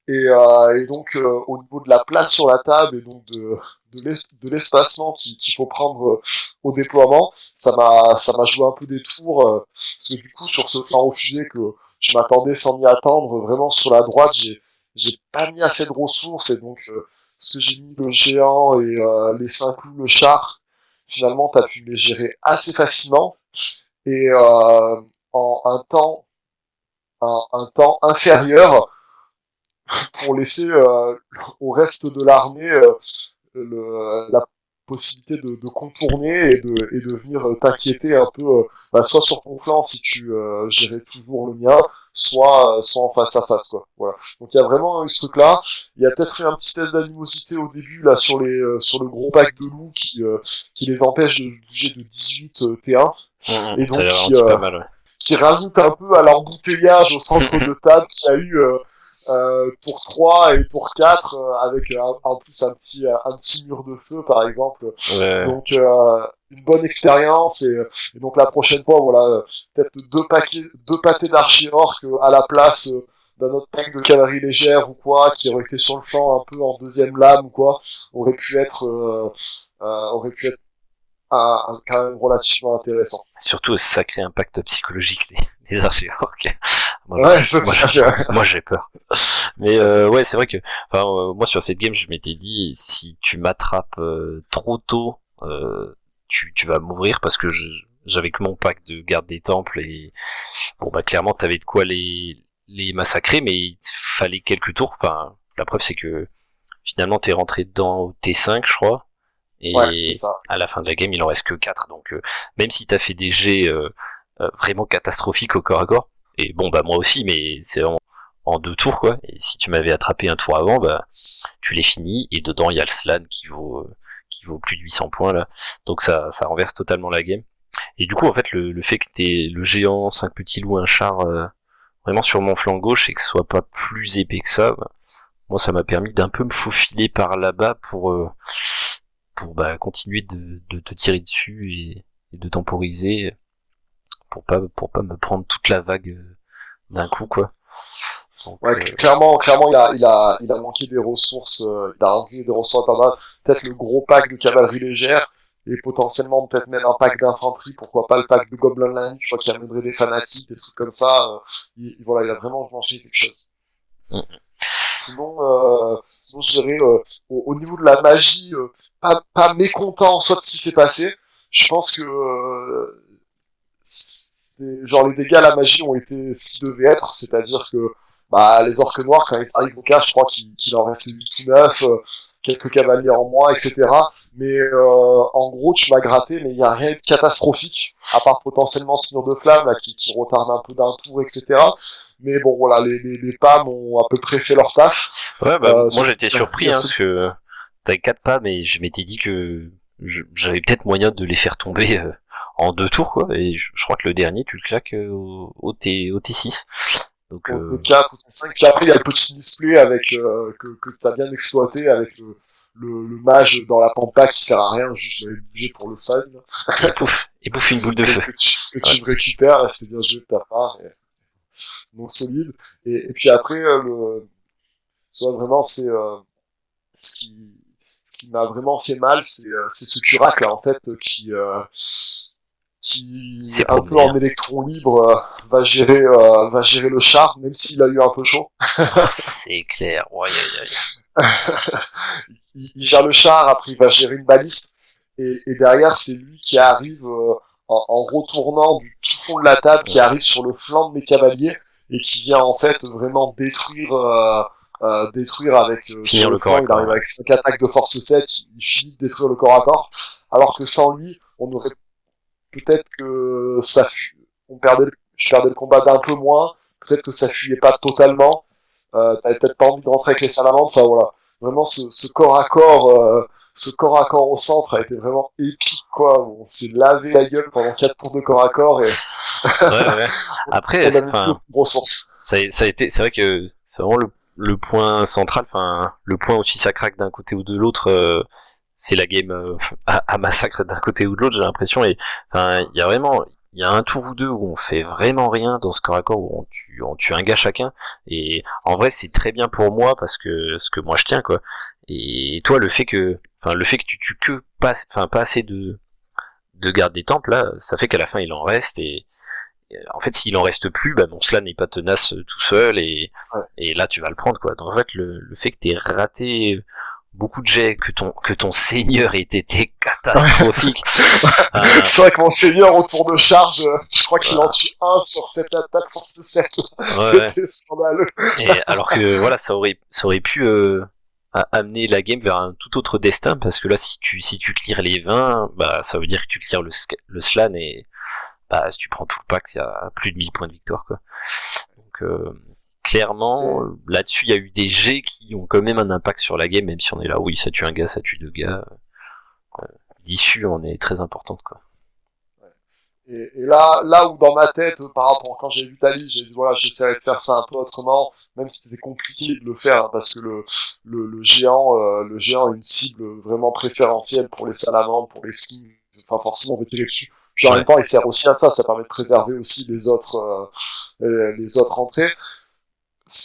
et donc au niveau de la place sur la table et donc de l'espacement qu'il faut prendre au déploiement, ça m'a joué un peu des tours, parce que du coup sur ce plan refusé que je m'attendais sans m'y attendre, vraiment sur la droite j'ai pas mis assez de ressources, et donc ce que j'ai mis le géant et les 5 loups, le char, finalement t'as pu les gérer assez facilement, et en un temps inférieur pour laisser au reste de l'armée la possibilité de contourner et de venir t'inquiéter un peu, bah, soit sur ton flanc si tu gérais toujours le mien, soit en face à face quoi. Voilà. Donc il y a vraiment eu ce truc là. Il y a peut-être eu un petit test d'animosité au début là sur le gros pack de loups qui les empêche de bouger de 18 T1, et donc pas mal, ouais. qui rajoute un peu à l'embouteillage au centre de table qu'il y a eu tour 3 et tour 4 avec en plus un petit mur de feu par exemple. Ouais. Donc une bonne expérience, et donc la prochaine fois voilà, peut-être deux pâtés d'archers orques à la place d'un autre pack de cavalerie légère ou quoi, qui aurait été sur le flanc un peu en deuxième lame ou quoi, aurait pu être quand même relativement intéressant. Surtout, ça crée un impact psychologique, les archers orques. Moi, j'ai peur. Mais ouais, c'est vrai que moi, sur cette game, je m'étais dit, si tu m'attrapes trop tôt, tu vas m'ouvrir, parce que j'avais que mon pack de garde des temples, et bon, bah clairement, t'avais de quoi les massacrer, mais il fallait quelques tours. Enfin, la preuve, c'est que finalement, t'es rentré dans T5, je crois. Et ouais, à la fin de la game, il en reste que 4. Donc même si t'as fait des jets vraiment catastrophiques au corps à corps, et bon bah moi aussi, mais c'est vraiment en 2 tours quoi. Et si tu m'avais attrapé un tour avant, bah tu l'es fini. Et dedans il y a le slan qui vaut plus de 800 points là. Donc ça renverse totalement la game. Et du coup en fait le fait que t'aies le géant, 5 petits loups, un char vraiment sur mon flanc gauche, et que ce soit pas plus épais que ça, bah, moi ça m'a permis d'un peu me faufiler par là-bas pour bah, continuer de te tirer dessus et de temporiser pour pas me prendre toute la vague d'un coup quoi. Donc, ouais, clairement il a manqué des ressources, il a manqué des ressources pas mal, peut-être le gros pack de cavalerie légère, et potentiellement peut-être même un pack d'infanterie, pourquoi pas le pack de Goblin Line, je crois qu'il amènerait des fanatiques, des trucs comme ça, voilà, il a vraiment manqué quelque chose. Sinon je dirais au niveau de la magie, pas mécontent soit de ce qui s'est passé. Je pense que genre les dégâts à la magie ont été ce qu'ils devaient être, c'est-à-dire que les orques noirs, quand ils arrivent au cas, je crois qu'il en reste 8 ou 9, quelques cavaliers en moins, etc. Mais en gros, tu m'as gratté, mais il y a rien de catastrophique, à part potentiellement ce mur de flamme là, qui retarde un peu d'un tour, etc. Mais bon, voilà, les PAM ont à peu près fait leur taf. Ouais, moi j'étais surpris, parce que t'avais 4 PAM et je m'étais dit que j'avais peut-être moyen de les faire tomber en 2 tours, quoi. Et je crois que le dernier, tu le claques au T6. Donc, le 4, le 5, puis après il y a le petit display avec que t'as bien exploité avec le mage dans la pampa qui sert à rien, juste j'avais bougé pour le fun. Il bouffe une boule de feu. Que tu récupères, c'est bien joué de ta part. Non solide. Et puis après, soit vraiment, c'est ce qui m'a vraiment fait mal, c'est ce curac là en fait qui un peu en électron libre va gérer le char, même s'il a eu un peu chaud. C'est clair. Ouais. il gère le char, après il va gérer une baliste, et derrière c'est lui qui arrive en retournant du tout fond de la table, qui arrive sur le flanc de mes cavaliers et qui vient en fait vraiment détruire avec finir le corps à corps. Il arrive avec 5 attaques de force 7, il finit de détruire le corps à corps, alors que sans lui on aurait peut-être que je perdais le combat d'un peu moins, peut-être que ça fuyait pas totalement, t'avais peut-être pas envie de rentrer avec les salamandres, enfin voilà, vraiment ce corps à corps au centre a été vraiment épique, quoi. On s'est lavé la gueule pendant 4 tours de corps à corps et ouais. Après, ça a été, c'est vrai que c'est vraiment le point central, le point aussi ça craque d'un côté ou de l'autre, c'est la game à massacre d'un côté ou de l'autre, j'ai l'impression, et il y a un tour ou deux où on fait vraiment rien dans ce corps à corps, où on tue un gars chacun, et en vrai c'est très bien pour moi parce que ce que moi je tiens, quoi. Et toi, le fait que tu tues que pas assez de gardes des temples, là, ça fait qu'à la fin il en reste, et en fait s'il en reste plus, mon slan n'est pas tenace tout seul, et là tu vas le prendre, quoi. Donc en fait le fait que t'aies raté beaucoup de jets, que ton seigneur ait été catastrophique. C'est vrai que mon seigneur au tour de charge, je crois qu'il en tue un sur cette attaque force 7. C'était scandaleux. Et alors que voilà, ça aurait pu amener la game vers un tout autre destin, parce que là si tu clears les 20, ça veut dire que tu clears le slan, et si tu prends tout le pack, il y a plus de 1000 points de victoire, quoi. Donc clairement, là-dessus, il y a eu des jets qui ont quand même un impact sur la game, même si on est là, oui, ça tue un gars, ça tue 2 gars. L'issue en est très importante, quoi. Et là où dans ma tête, par rapport, quand j'ai vu ta liste, j'ai dit voilà, j'essaierai de faire ça un peu autrement, même si c'était compliqué de le faire, hein, parce que le géant est une cible vraiment préférentielle pour les salamandres, pour les skins, enfin forcément on va tirer dessus. Puis en même temps, il sert aussi à ça permet de préserver aussi les autres entrées.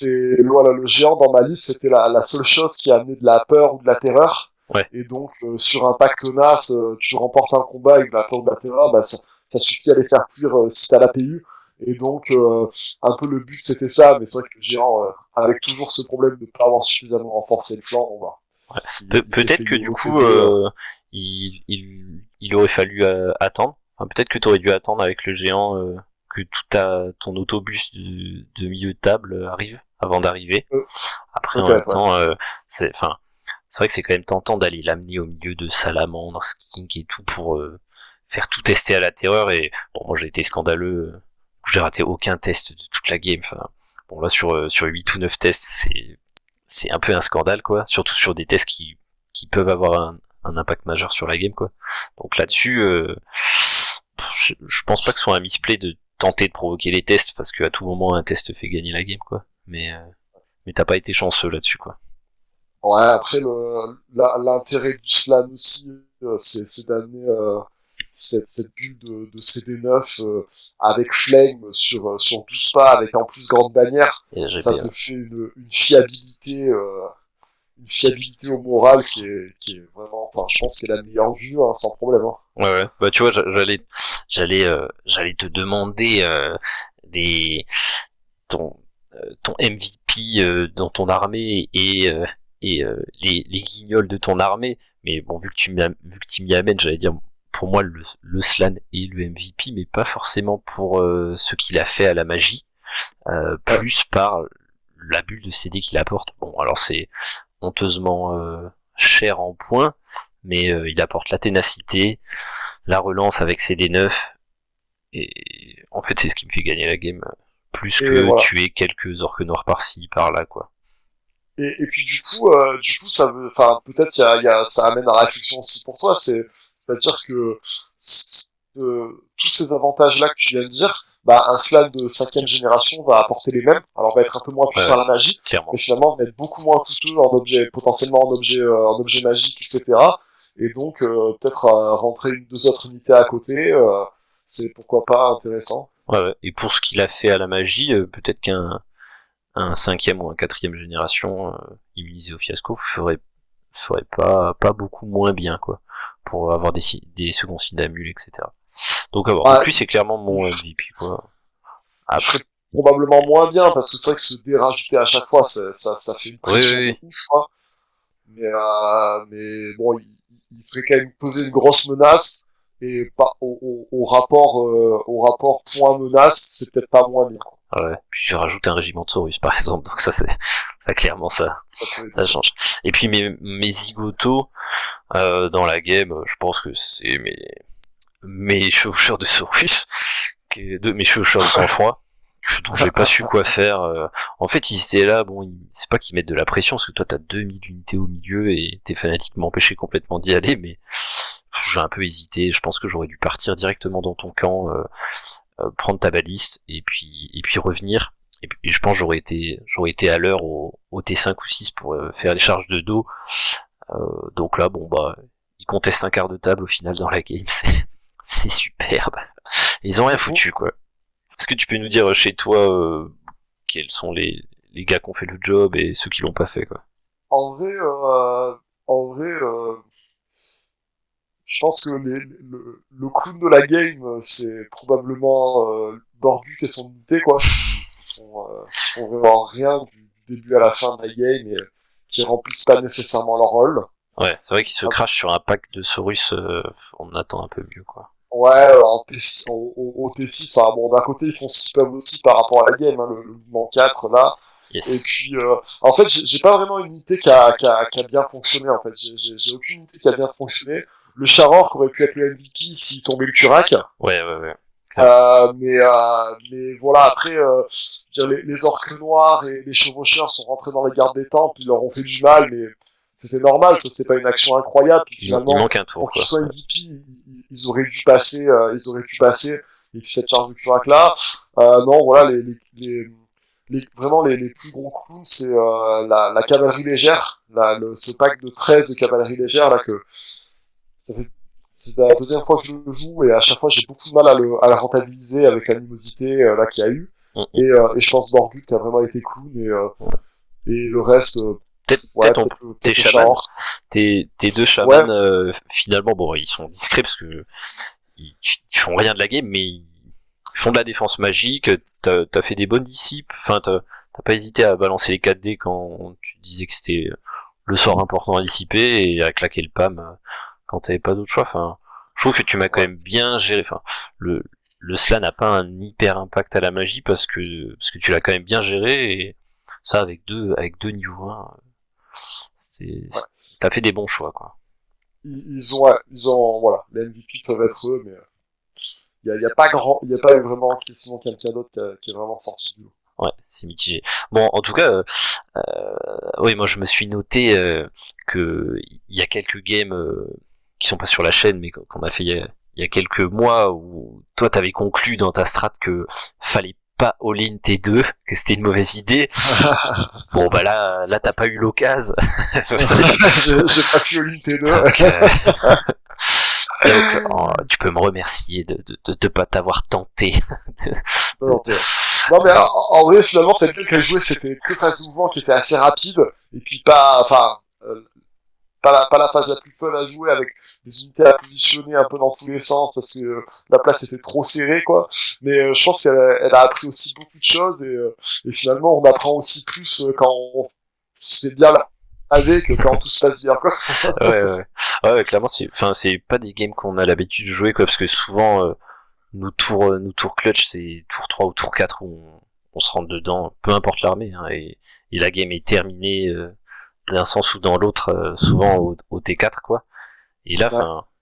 Le géant dans ma liste, c'était la seule chose qui a amené de la peur ou de la terreur. Ouais. Et donc sur un pack tenace, tu remportes un combat avec de la peur ou de la terreur, ça suffit à les faire fuir si t'as l'APU. Et donc un peu le but c'était ça, mais c'est vrai que le géant, avec toujours ce problème de pas avoir suffisamment renforcé le flanc, on va. Peut-être que du coup il aurait fallu attendre. Enfin, peut-être que t'aurais dû attendre avec le géant que ton autobus de milieu de table arrive avant d'arriver. Après en même temps, c'est vrai que c'est quand même tentant d'aller l'amener au milieu de salamandre, skink et tout pour faire tout tester à la terreur. Et bon, moi j'ai été scandaleux, j'ai raté aucun test de toute la game. Enfin, bon là sur 8 ou 9 tests, c'est un peu un scandale, quoi. Surtout sur des tests qui peuvent avoir un impact majeur sur la game, quoi. Donc là-dessus, je pense pas que ce soit un misplay de tenter de provoquer les tests, parce qu'à tout moment un test fait gagner la game, quoi. Mais t'as pas été chanceux là-dessus, quoi. Ouais, après l'intérêt du slam aussi, c'est d'amener cette bulle de CD9 avec flame sur 12 pas, avec en plus grande bannière. Ça te fait une fiabilité au moral qui est vraiment, enfin je pense que c'est la meilleure vue, hein, sans problème, hein. Ouais. Bah tu vois, j'allais te demander ton MVP dans ton armée et les guignols de ton armée, mais bon, vu que tu m'y amènes, j'allais dire, pour moi le Slan est le MVP, mais pas forcément pour ce qu'il a fait à la magie, plus par la bulle de CD qu'il apporte. Bon, alors c'est honteusement cher en points, mais il apporte la ténacité, la relance avec CD9, et en fait c'est ce qui me fait gagner la game, plus que tuer quelques orques noirs par-ci, par-là, quoi. Et puis du coup ça veut, enfin peut-être ça amène à la réflexion aussi pour toi, c'est-à-dire que tous ces avantages-là que tu viens de dire, un slan de 5ème génération va apporter les mêmes, alors va être un peu moins puissant à la magie, clairement. Mais finalement va être beaucoup moins coûteux potentiellement en objet magique, etc. Et donc peut-être rentrer 2 autres unités à côté, c'est pourquoi pas intéressant. Ouais, et pour ce qu'il a fait à la magie, peut-être qu'un 5ème ou un 4ème génération immunisé au fiasco ferait pas beaucoup moins bien, quoi, pour avoir des seconds signes d'amul, etc. Donc donc lui c'est clairement mon MVP, quoi. Après, probablement moins bien, parce que c'est vrai que se dérajouter à chaque fois, ça fait une pression de ouf, quoi. Mais bon, il ferait quand même poser une grosse menace, et pas au rapport point menace, c'est peut-être pas moins bien, quoi. Ouais, puis je rajoute un régiment de Saurus par exemple, donc ça clairement ça change. Et puis mes zigotos dans la game, je pense que c'est mes chevaucheurs de Saurus, mes chevaucheurs de sang-froid, dont j'ai pas su quoi faire. En fait, ils étaient là, bon, c'est pas qu'ils mettent de la pression, parce que toi t'as 2000 unités au milieu et t'es fanatiquement empêché complètement d'y aller, mais j'ai un peu hésité. Je pense que j'aurais dû partir directement dans ton camp, prendre ta baliste et puis revenir. Et je pense que j'aurais été à l'heure au T5 ou 6 pour faire les charges de dos. Donc là, bon ils contestent un quart de table au final dans la game. C'est superbe. Ils ont rien foutu, quoi. Est-ce que tu peux nous dire chez toi quels sont les gars qui ont fait le job et ceux qui l'ont pas fait, quoi? En vrai, je pense que le clown de la game, c'est probablement Borgut et son unité, quoi, qui font vraiment rien du début à la fin de la game et qui remplissent pas nécessairement leur rôle. Ouais, c'est vrai qu'ils se crachent sur un pack de Saurus, on attend un peu mieux, quoi. Ouais, au T6, enfin bon, d'un côté, ils font ce qu'ils peuvent aussi par rapport à la game, hein, le mouvement 4, là. Yes. Et puis, en fait, j'ai pas vraiment une unité qui a bien fonctionné, en fait. J'ai aucune unité qui a bien fonctionné. Le Charor aurait pu être le MVP s'il tombait le Curac. Ouais. Mais voilà, après, les orques noirs et les chevaucheurs sont rentrés dans les gardes des temples, ils leur ont fait du mal, mais c'était normal, que c'est pas une action incroyable, puis finalement, il manque un tour, pour qu'ils soient MVP, ils auraient dû passer, et puis cette charge de Curac là, non, voilà, vraiment les plus gros clowns, c'est la cavalerie légère, ce pack de 13 de cavalerie légère, là, que c'est la 2e fois que je le joue, et à chaque fois j'ai beaucoup de mal à la rentabiliser avec l'animosité là qu'il y a eu, et je pense Borgut qui a vraiment été clown, et le reste, tes chamans, tes 2 chamans, finalement, bon, ils sont discrets parce que ils font rien de la game, mais ils font de la défense magique. T'as fait des bonnes dissipes, enfin t'as pas hésité à balancer les 4D quand tu disais que c'était le sort important à dissiper, et à claquer le PAM quand t'avais pas d'autre choix. Enfin, je trouve que tu m'as quand même bien géré. Enfin, le slan n'a pas un hyper impact à la magie parce que tu l'as quand même bien géré, et ça avec deux niveaux 1, t'as fait des bons choix, quoi. Ils ont, voilà, les MVP peuvent être eux, mais il y a pas eu vraiment sinon quelqu'un d'autre qui est vraiment sorti du lot. Ouais, c'est mitigé. Bon, en tout cas, oui, moi je me suis noté que il y a quelques games qui sont pas sur la chaîne, mais qu'on a fait il y a quelques mois, où toi t'avais conclu dans ta strat que fallait pas all-in T2, que c'était une mauvaise idée. Bon là t'as pas eu l'occasion. J'ai pas pu all-in T2. Donc, tu peux me remercier de pas t'avoir tenté. Non mais en vrai finalement cette build qu'elle jouait c'était que phase de mouvement qui était assez rapide, et puis pas la phase la plus fun à jouer avec des unités à positionner un peu dans tous les sens parce que la place était trop serrée, quoi. Mais je pense qu'elle a appris aussi beaucoup de choses, et finalement on apprend aussi plus quand on sait bien avec quand tout se passe bien, quoi. Ouais, clairement c'est pas des games qu'on a l'habitude de jouer, quoi, parce que souvent nos tours clutch c'est tour 3 ou tour 4 où on se rentre dedans, peu importe l'armée, hein, et la game est terminée d'un sens ou dans l'autre, souvent au T4 quoi. Et là,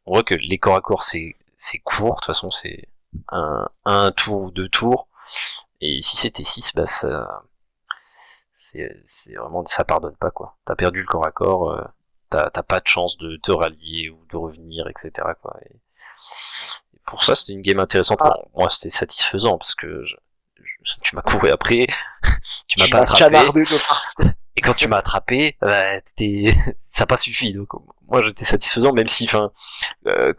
on voit que les corps à corps c'est court, de toute façon c'est un tour ou 2 tours, et si c'était 6, bah ça c'est vraiment, ça pardonne pas quoi. T'as perdu le corps à corps, t'as pas de chance de te rallier ou de revenir, etc. quoi. Et pour ça, c'était une game intéressante. Pour moi, c'était satisfaisant parce que tu m'as couru après, tu m'as pas attrapé. Et quand tu m'as attrapé, bah, ça n'a pas suffi. Donc, moi, j'étais satisfaisant, même si, quand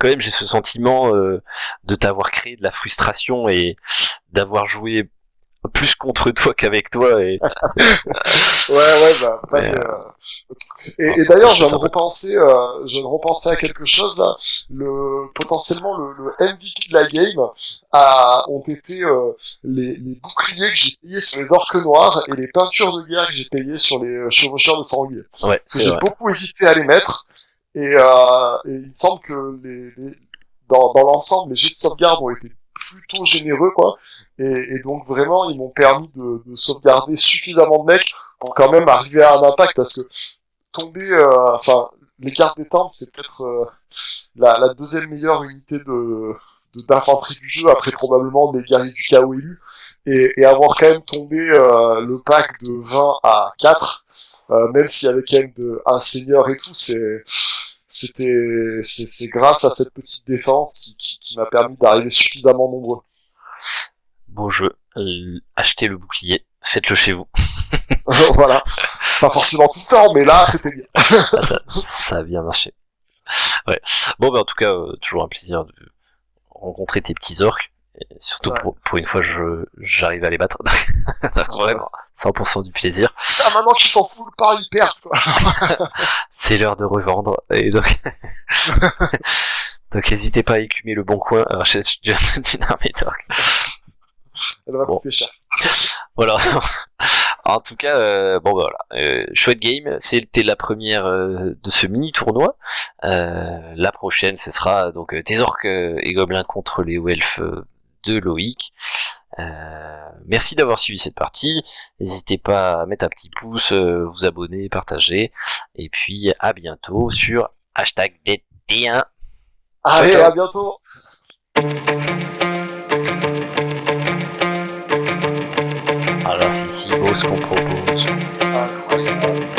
même, j'ai ce sentiment de t'avoir créé de la frustration et d'avoir joué plus contre toi qu'avec toi. Et et d'ailleurs, je viens de repenser à quelque chose là. Potentiellement le MVP de la game ont été les boucliers que j'ai payés sur les orques noirs et les peintures de guerre que j'ai payées sur les chevaucheurs de sanglier. Ouais, j'ai beaucoup hésité à les mettre et il me semble que dans l'ensemble les jets de sauvegarde ont été plutôt généreux quoi, et donc vraiment ils m'ont permis de sauvegarder suffisamment de mecs pour quand même arriver à un impact, parce que tomber les gardes des temples c'est peut-être la deuxième meilleure unité d'infanterie du jeu après probablement les guerriers du chaos élus, et avoir quand même tombé le pack de 20 à 4 même s'il y avait quand même un seigneur et tout, c'est grâce à cette petite défense qui m'a permis d'arriver suffisamment nombreux. Beau jeu. Achetez le bouclier. Faites-le chez vous. Voilà. Pas forcément tout le temps, mais là, c'était bien. Ça a bien marché. Ouais. Bon, en tout cas, toujours un plaisir de rencontrer tes petits orques. Et surtout pour une fois, j'arrive à les battre. Donc vraiment, 100% du plaisir. Maintenant qu'ils sont full par hyper, toi. C'est l'heure de revendre. Et donc, donc n'hésitez pas à écumer le bon coin. Achète d'une armée d'orques. Elle va coûter cher. Voilà. En tout cas, voilà. Chouette game. C'était la première de ce mini tournoi. La prochaine, ce sera donc tes orques et gobelins contre les elfes de Loïc. Merci d'avoir suivi cette partie. N'hésitez pas à mettre un petit pouce, vous abonner, partager. Et puis à bientôt sur #DT1. Allez, à bientôt. Ah là, c'est si beau ce qu'on propose. Incroyable.